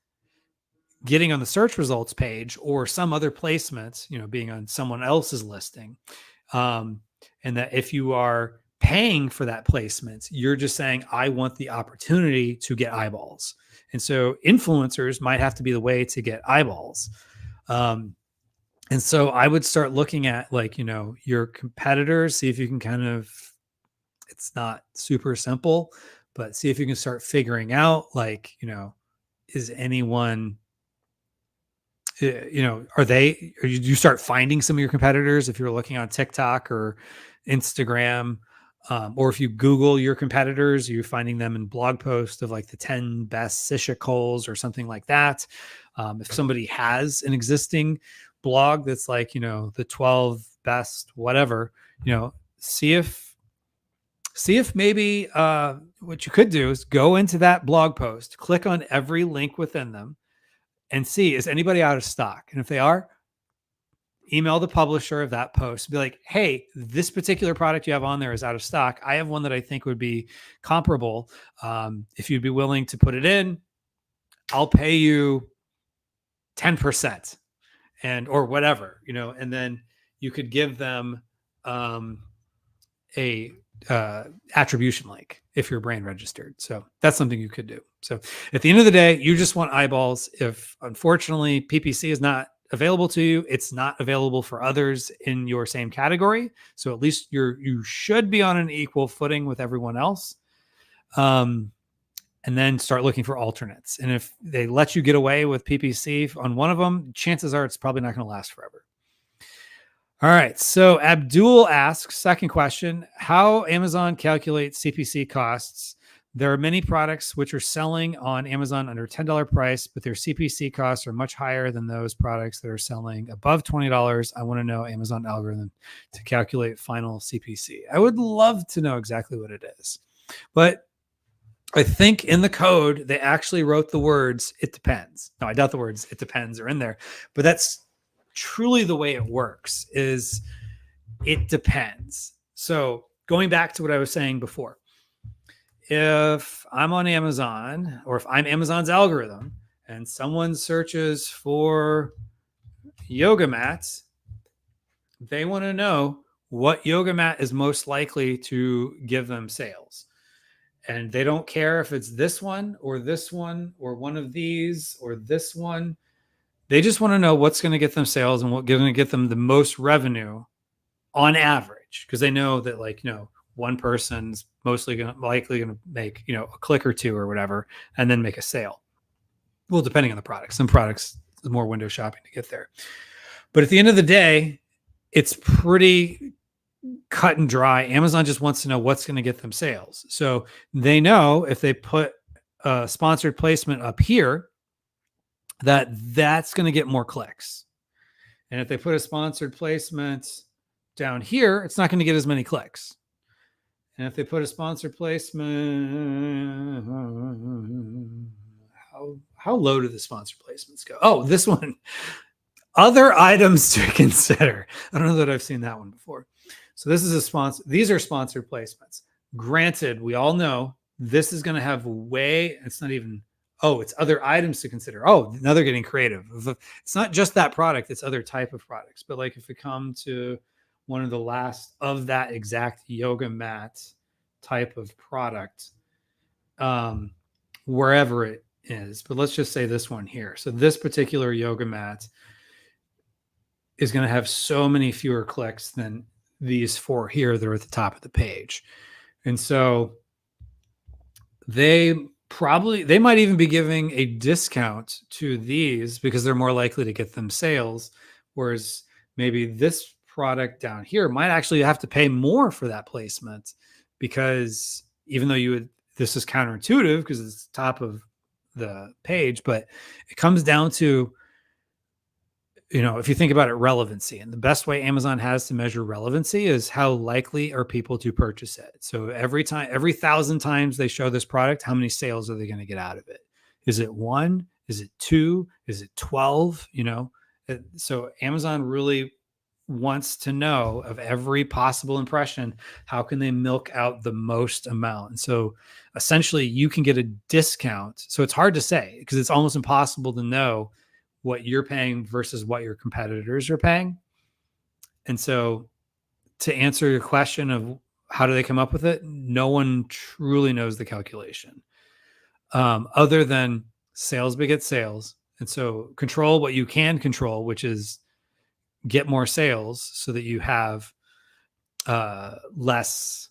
getting on the search results page or some other placement, being on someone else's listing. And that if you are paying for that placement, you're just saying, I want the opportunity to get eyeballs. And so influencers might have to be the way to get eyeballs. And so I would start looking at your competitors, see if you can it's not super simple, but see if you can start figuring out is anyone, you start finding some of your competitors if you're looking on TikTok or Instagram, or if you Google your competitors, you're finding them in blog posts of the 10 best Sisha Coles or something like that. If somebody has an existing blog that's the 12 best whatever, see if maybe what you could do is go into that blog post, click on every link within them, and see, is anybody out of stock? And if they are, email the publisher of that post, be like, hey, this particular product you have on there is out of stock. I have one that I think would be comparable. If you'd be willing to put it in, I'll pay you 10% or whatever, and then you could give them a attribution link if you're brand registered. So that's something you could do. So at the end of the day, you just want eyeballs. If unfortunately PPC is not available to you, it's not available for others in your same category. So at least you should be on an equal footing with everyone else. And then start looking for alternates. And if they let you get away with PPC on one of them, chances are it's probably not going to last forever. All right. So Abdul asks, second question, how Amazon calculates CPC costs. There are many products which are selling on Amazon under $10 price, but their CPC costs are much higher than those products that are selling above $20. I want to know Amazon algorithm to calculate final CPC. I would love to know exactly what it is. But I think in the code, they actually wrote the words, it depends. No, I doubt the words, it depends are in there. But that's truly the way it works, is it depends. So going back to what I was saying before, if I'm on Amazon or if I'm Amazon's algorithm and someone searches for yoga mats, they want to know what yoga mat is most likely to give them sales. And they don't care if it's this one or one of these or this one. They just want to know what's going to get them sales and what's going to get them the most revenue on average, because they know that, like, one person's likely going to make, a click or two or whatever, and then make a sale. Well, depending on the product, some products, more window shopping to get there. But at the end of the day, it's pretty cut and dry. Amazon just wants to know what's going to get them sales. So they know if they put a sponsored placement up here, that's going to get more clicks. And if they put a sponsored placement down here, it's not going to get as many clicks. And if they put a sponsored placement, how low do the sponsored placements go? Oh, this one. Other items to consider. I don't know that I've seen that one before. So this is a sponsor. These are sponsored placements. Granted, we all know this is going to have it's not even, it's other items to consider. Oh, now they're getting creative. It's not just that product, it's other type of products. But like if we come to one of the last of that exact yoga mat type of product, wherever it is, but let's just say this one here. So this particular yoga mat is going to have so many fewer clicks than these four here that are at the top of the page. And so they might even be giving a discount to these because they're more likely to get them sales. Whereas maybe this product down here might actually have to pay more for that placement, because even though this is counterintuitive because it's top of the page, but it comes down to, if you think about it, relevancy. And the best way Amazon has to measure relevancy is how likely are people to purchase it. So every 1,000 times they show this product, how many sales are they going to get out of it? Is it 1? Is it 2? Is it 12? So Amazon really wants to know of every possible impression, how can they milk out the most amount? And so essentially you can get a discount. So it's hard to say because it's almost impossible to know what you're paying versus what your competitors are paying. And so to answer your question of how do they come up with it, no one truly knows the calculation other than sales beget sales. And so control what you can control, which is get more sales so that you have less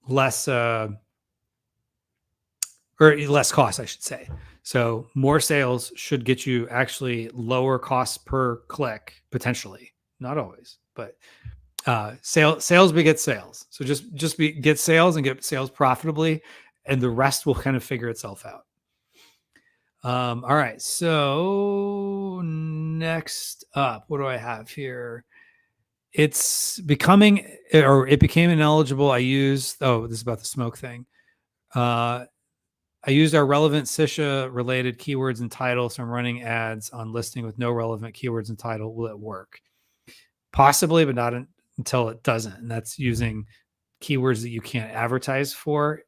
cost, I should say. So more sales should get you actually lower costs per click, potentially. Not always, but sales beget sales. So just get sales and get sales profitably, and the rest will kind of figure itself out. All right. So next up, what do I have here? It became ineligible. This is about the smoke thing. I used our relevant SISHA related keywords and title. So I'm running ads on listing with no relevant keywords and title. Will it work? Possibly, but not until it doesn't. And that's using keywords that you can't advertise for.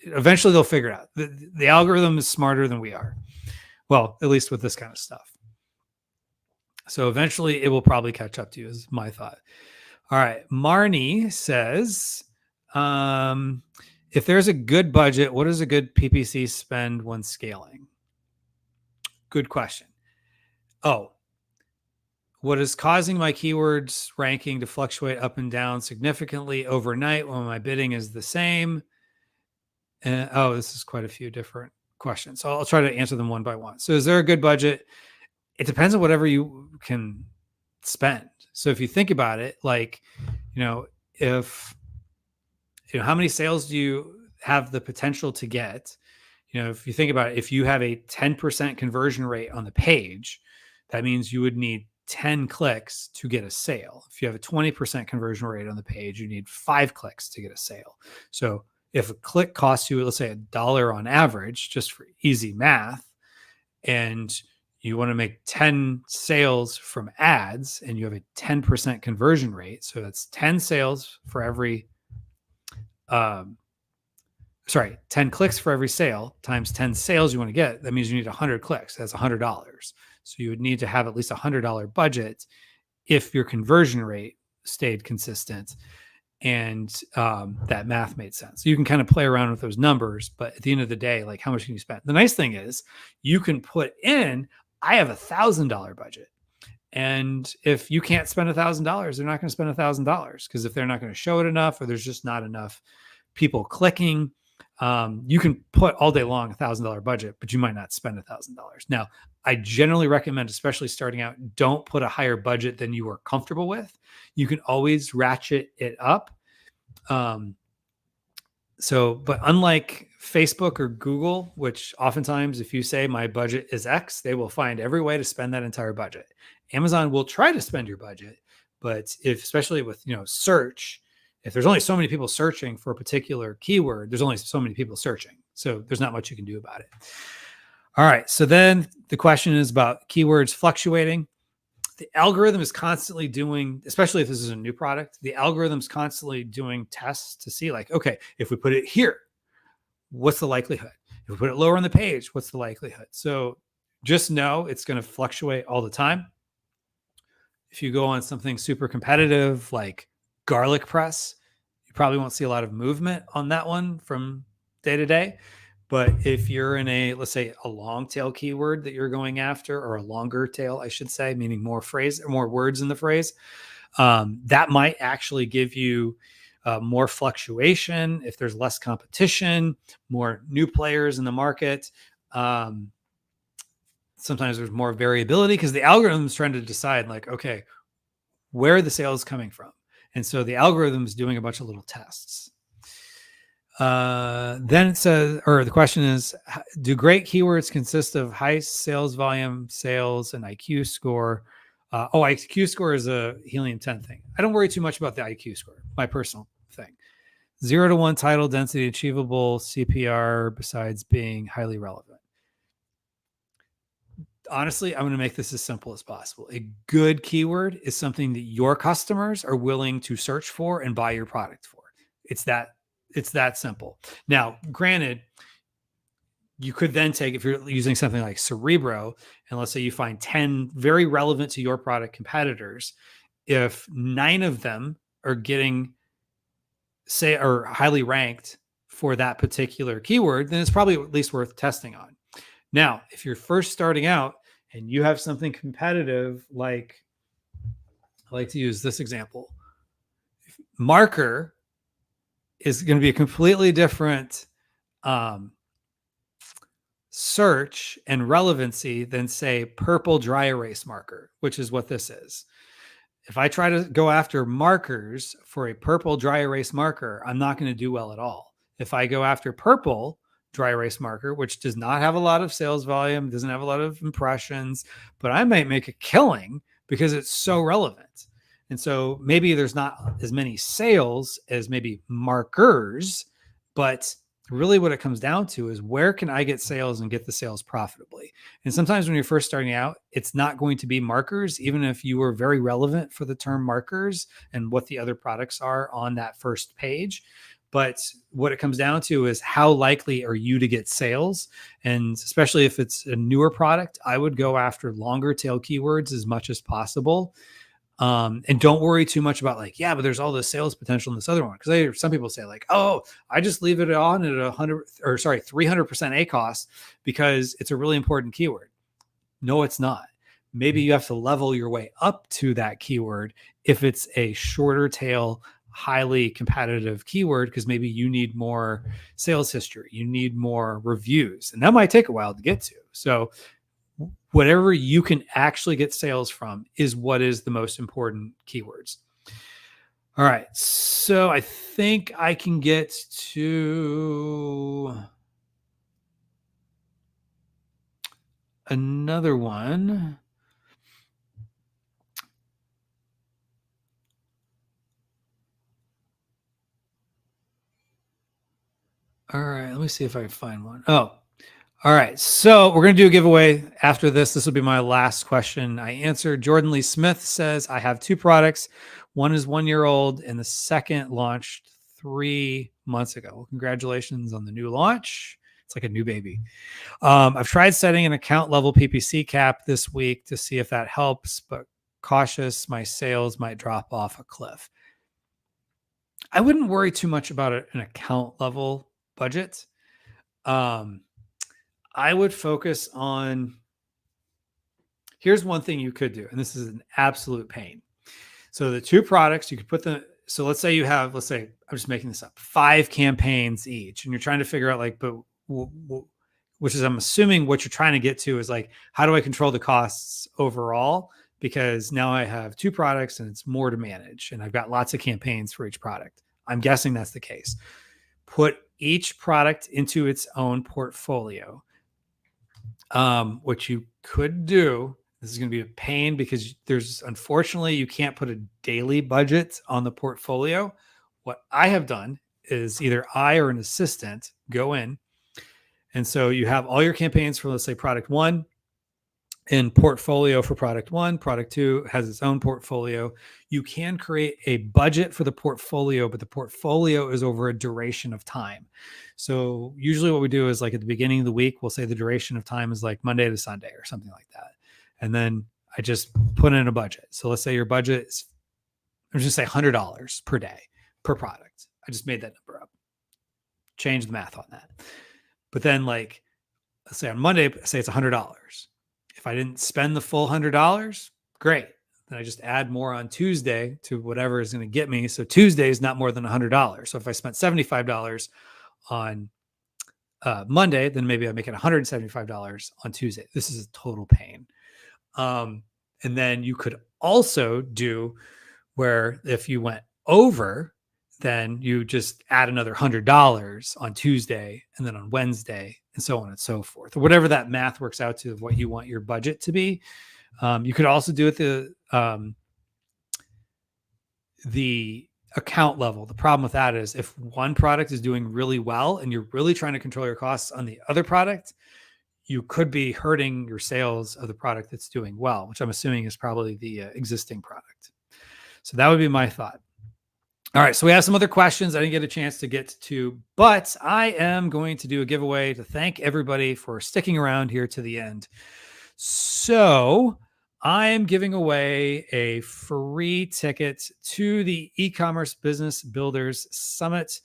Eventually they'll figure it out. The algorithm is smarter than we are. Well, at least with this kind of stuff. So eventually it will probably catch up to you, is my thought. All right. Marnie says, if there's a good budget, what is a good PPC spend when scaling? Good question. What is causing my keywords ranking to fluctuate up and down significantly overnight when my bidding is the same? This is quite a few different questions. So I'll try to answer them one by one. So is there a good budget? It depends on whatever you can spend. So if you think about it, like, if, how many sales do you have the potential to get? If you think about it, if you have a 10% conversion rate on the page, that means you would need 10 clicks to get a sale. If you have a 20% conversion rate on the page, you need 5 clicks to get a sale. So if a click costs you, let's say $1 on average, just for easy math, and you want to make 10 sales from ads and you have a 10% conversion rate, so that's 10 sales for every 10 clicks for every sale times 10 sales you want to get. That means you need 100 clicks. That's $100. So you would need to have at least $100 budget if your conversion rate stayed consistent and that math made sense. So you can kind of play around with those numbers, but at the end of the day, like, how much can you spend? The nice thing is you can put in, I have $1,000 budget. And if you can't spend $1,000, they're not going to spend $1,000, because if they're not going to show it enough, or there's just not enough people clicking, you can put all day long $1,000 budget, but you might not spend $1,000. Now, I generally recommend, especially starting out, don't put a higher budget than you are comfortable with. You can always ratchet it up. But unlike Facebook or Google, which oftentimes if you say my budget is X, they will find every way to spend that entire budget. Amazon will try to spend your budget, but especially with, search, if there's only so many people searching for a particular keyword, there's only so many people searching. So there's not much you can do about it. All right. So then the question is about keywords fluctuating. The algorithm is constantly doing, especially if this is a new product, the algorithm's constantly doing tests to see, like, okay, if we put it here, what's the likelihood? If we put it lower on the page, what's the likelihood? So just know it's going to fluctuate all the time. If you go on something super competitive like garlic press, you probably won't see a lot of movement on that one from day to day. But if you're in let's say a long tail keyword that you're going after, or a longer tail, I should say, meaning more words in the phrase, that might actually give you more fluctuation if there's less competition, more new players in the market. Sometimes there's more variability because the algorithm is trying to decide, like, okay, where are the sales coming from? And so the algorithm is doing a bunch of little tests. Then it says, or the question is, do great keywords consist of high sales volume, sales, and IQ score? IQ score is a helium 10 thing. I don't worry too much about the IQ score, my personal thing. 0 to 1 title density, achievable CPR, besides being highly relevant. Honestly, I'm going to make this as simple as possible. A good keyword is something that your customers are willing to search for and buy your product for. It's that simple. Now, granted, you could then take, if you're using something like Cerebro, and let's say you find 10 very relevant to your product competitors, if 9 of them are getting, or highly ranked for that particular keyword, then it's probably at least worth testing on. Now, if you're first starting out and you have something competitive, like, I like to use this example, marker is going to be a completely different search and relevancy than, say, purple dry erase marker, which is what this is. If I try to go after markers for a purple dry erase marker, I'm not going to do well at all. If I go after purple dry erase marker, which does not have a lot of sales volume, doesn't have a lot of impressions, but I might make a killing because it's so relevant. And so maybe there's not as many sales as maybe markers, but really what it comes down to is, where can I get sales and get the sales profitably? And sometimes when you're first starting out, it's not going to be markers, even if you were very relevant for the term markers and what the other products are on that first page. But what it comes down to is, how likely are you to get sales? And especially if it's a newer product, I would go after longer tail keywords as much as possible. And don't worry too much about, like, yeah, but there's all this sales potential in this other one. Because some people say, like, oh, I just leave it on at 300% ACoS because it's a really important keyword. No, it's not. Maybe you have to level your way up to that keyword if it's a shorter tail, highly competitive keyword, because maybe you need more sales history, you need more reviews, and that might take a while to get to. So whatever you can actually get sales from is what is the most important keywords. All right. So I think I can get to another one. All right. Let me see if I can find one. Oh, all right. So we're going to do a giveaway after this. This will be my last question I answered. Jordan Lee Smith says, I have 2 products. One is 1 year old and the second launched 3 months ago. Well, congratulations on the new launch. It's like a new baby. I've tried setting an account level PPC cap this week to see if that helps, but cautious, my sales might drop off a cliff. I wouldn't worry too much about an account level budget. I would focus on, here's one thing you could do, and this is an absolute pain. So the two products, you could put them, so let's say you have, let's say, I'm just making this up, 5 campaigns each, and you're trying to figure out like, but which is, I'm assuming what you're trying to get to is like, how do I control the costs overall? Because now I have 2 products and it's more to manage, and I've got lots of campaigns for each product. I'm guessing that's the case. Put each product into its own portfolio. What you could do, this is going to be a pain because there's, unfortunately, you can't put a daily budget on the portfolio. What I have done is either I or an assistant go in. And so you have all your campaigns for, let's say, product 1 in portfolio for product 1. Product 2 has its own portfolio. You can create a budget for the portfolio, but the portfolio is over a duration of time. So usually what we do is like at the beginning of the week, we'll say the duration of time is like Monday to Sunday or something like that. And then I just put in a budget. So let's say your budget is, let's just say $100 per day per product. I just made that number up. Change the math on that. But then like, let's say on Monday, say it's $100. If I didn't spend the full $100, great. Then I just add more on Tuesday to whatever is going to get me. So Tuesday is not more than $100. So if I spent $75 on Monday, then maybe I make it $175 on Tuesday. This is a total pain. And then you could also do where if you went over, then you just add another $100 on Tuesday and then on Wednesday and so on and so forth, or whatever that math works out to, what you want your budget to be. You could also do it the account level. The problem with that is if one product is doing really well and you're really trying to control your costs on the other product, you could be hurting your sales of the product that's doing well, which I'm assuming is probably the existing product. So that would be my thought. All right, so we have some other questions I didn't get a chance to get to, but I am going to do a giveaway to thank everybody for sticking around here to the end. So I am giving away a free ticket to the E-commerce Business Builders Summit.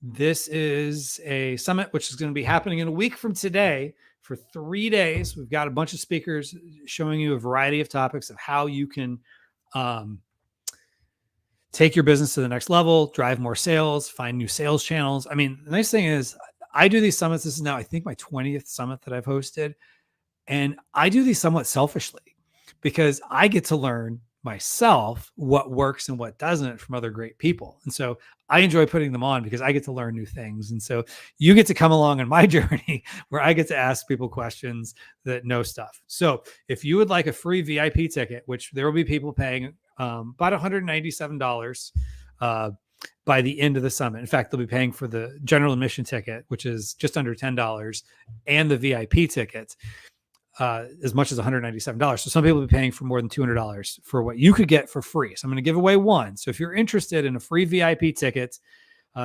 This is a summit which is going to be happening in a week from today for 3 days. We've got a bunch of speakers showing you a variety of topics of how you can take your business to the next level, drive more sales, find new sales channels. I mean, the nice thing is I do these summits. This is now, I think, my 20th summit that I've hosted. And I do these somewhat selfishly because I get to learn myself what works and what doesn't from other great people. And so I enjoy putting them on because I get to learn new things. And so you get to come along on my journey where I get to ask people questions that know stuff. So if you would like a free VIP ticket, which there will be people paying about $197 by the end of the summit. In fact, they'll be paying for the general admission ticket, which is just under $10, and the VIP ticket as much as $197. So some people will be paying for more than $200 for what you could get for free. So I'm going to give away one. So if you're interested in a free VIP ticket,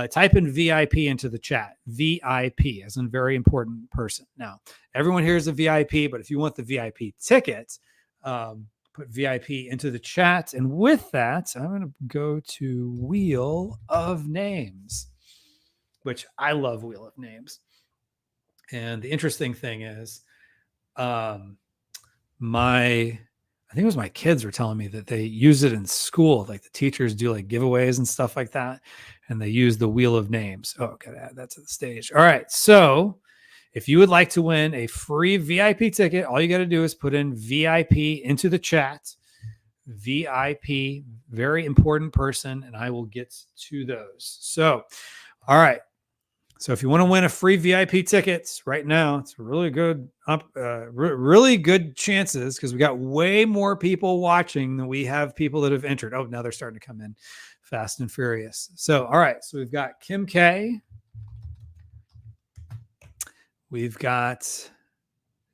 type in VIP into the chat. VIP as in very important person. Now, everyone here is a VIP, but if you want the VIP ticket, put VIP into the chat. And with that, I'm going to go to Wheel of Names, which I love Wheel of Names. And the interesting thing is, I think it was my kids were telling me that they use it in school. Like the teachers do like giveaways and stuff like that. And they use the Wheel of Names. Oh, gotta add that to the stage. All right. So if you would like to win a free VIP ticket, all you got to do is put in VIP into the chat. VIP, very important person, and I will get to those. So, all right. So if you want to win a free VIP ticket right now, it's really good, really good chances because we got way more people watching than we have people that have entered. Oh, now they're starting to come in fast and furious. So, all right. So we've got Kim K. We've got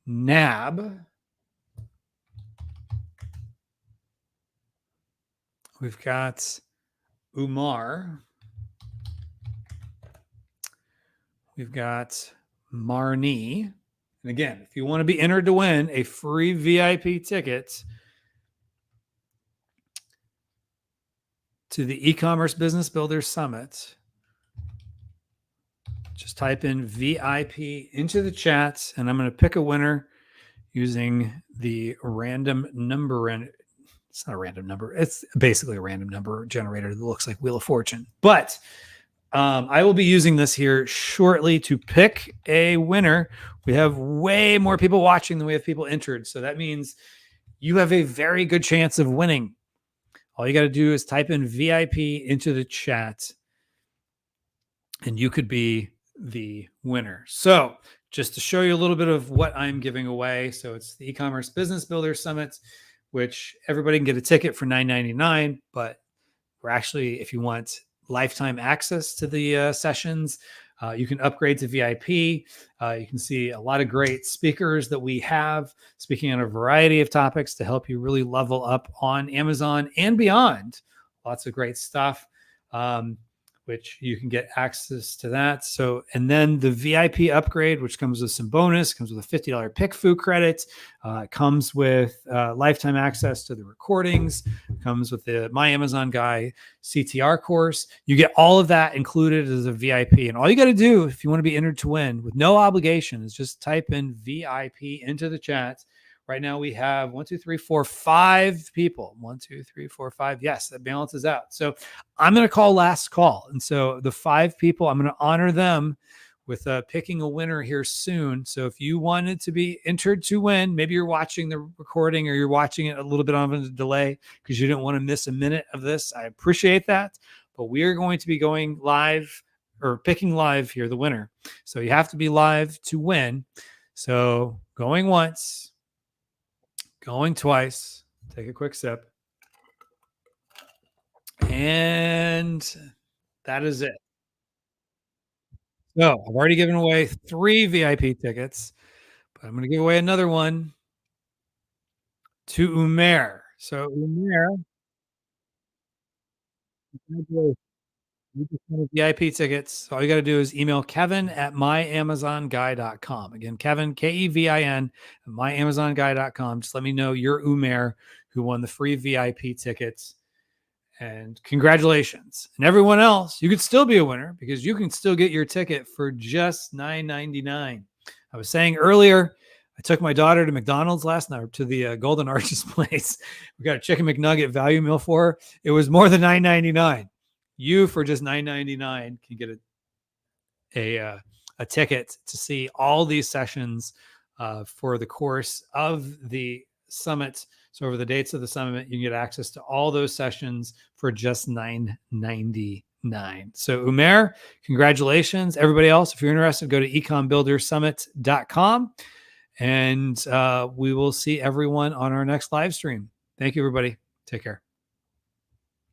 Nab. We've got Umar. we've got Marnie. And again, if you want to be entered to win a free VIP ticket to the e-commerce business builder summit, just type in VIP into the chat, and I'm going to pick a winner using the random number. And it's not a random number. It's basically a random number generator that looks like Wheel of Fortune. But I will be using this here shortly to pick a winner. We have way more people watching than we have people entered. So that means you have a very good chance of winning. All you got to do is type in VIP into the chat, and you could be the winner. So just to show you a little bit of what I'm giving away. So it's the e-commerce business builder summit, which everybody can get a ticket for $9.99, but we're actually, if you want lifetime access to the sessions, you can upgrade to VIP. You can see a lot of great speakers that we have speaking on a variety of topics to help you really level up on Amazon and beyond. Lots of great stuff, which you can get access to that. So, and then the VIP upgrade, which comes with some bonus, comes with a $50 PickFu credit, comes with lifetime access to the recordings, comes with the My Amazon Guy CTR course. You get all of that included as a VIP. And all you got to do if you want to be entered to win with no obligation is just type in VIP into the chat. Right now we have 5 people. 1, 2, 3, 4, 5. Yes, that balances out. So I'm going to call last call. And so the 5 people, I'm going to honor them with picking a winner here soon. So if you wanted to be entered to win, maybe you're watching the recording or you're watching it a little bit on a delay because you didn't want to miss a minute of this. I appreciate that. But we are going to be going live or picking live here, the winner. So you have to be live to win. So going once. Going twice. Take a quick sip. And that is it. So I've already given away 3 VIP tickets, but I'm going to give away another one to Umair. So Umair, you just won VIP tickets. All you got to do is email kevin@myamazonguy.com. Again, Kevin, Kevin, myamazonguy.com. Just let me know you're Umair who won the free VIP tickets. And congratulations. And everyone else, you could still be a winner because you can still get your ticket for just $9.99. I was saying earlier, I took my daughter to McDonald's last night, to the Golden Arches place. We got a chicken McNugget value meal for her. It was more than $9.99. You, for just $9.99, can get a ticket to see all these sessions for the course of the summit. So over the dates of the summit, you can get access to all those sessions for just $9.99. So Umair, congratulations. Everybody else, if you're interested, go to ecombuildersummit.com, and we will see everyone on our next live stream. Thank you, everybody. Take care.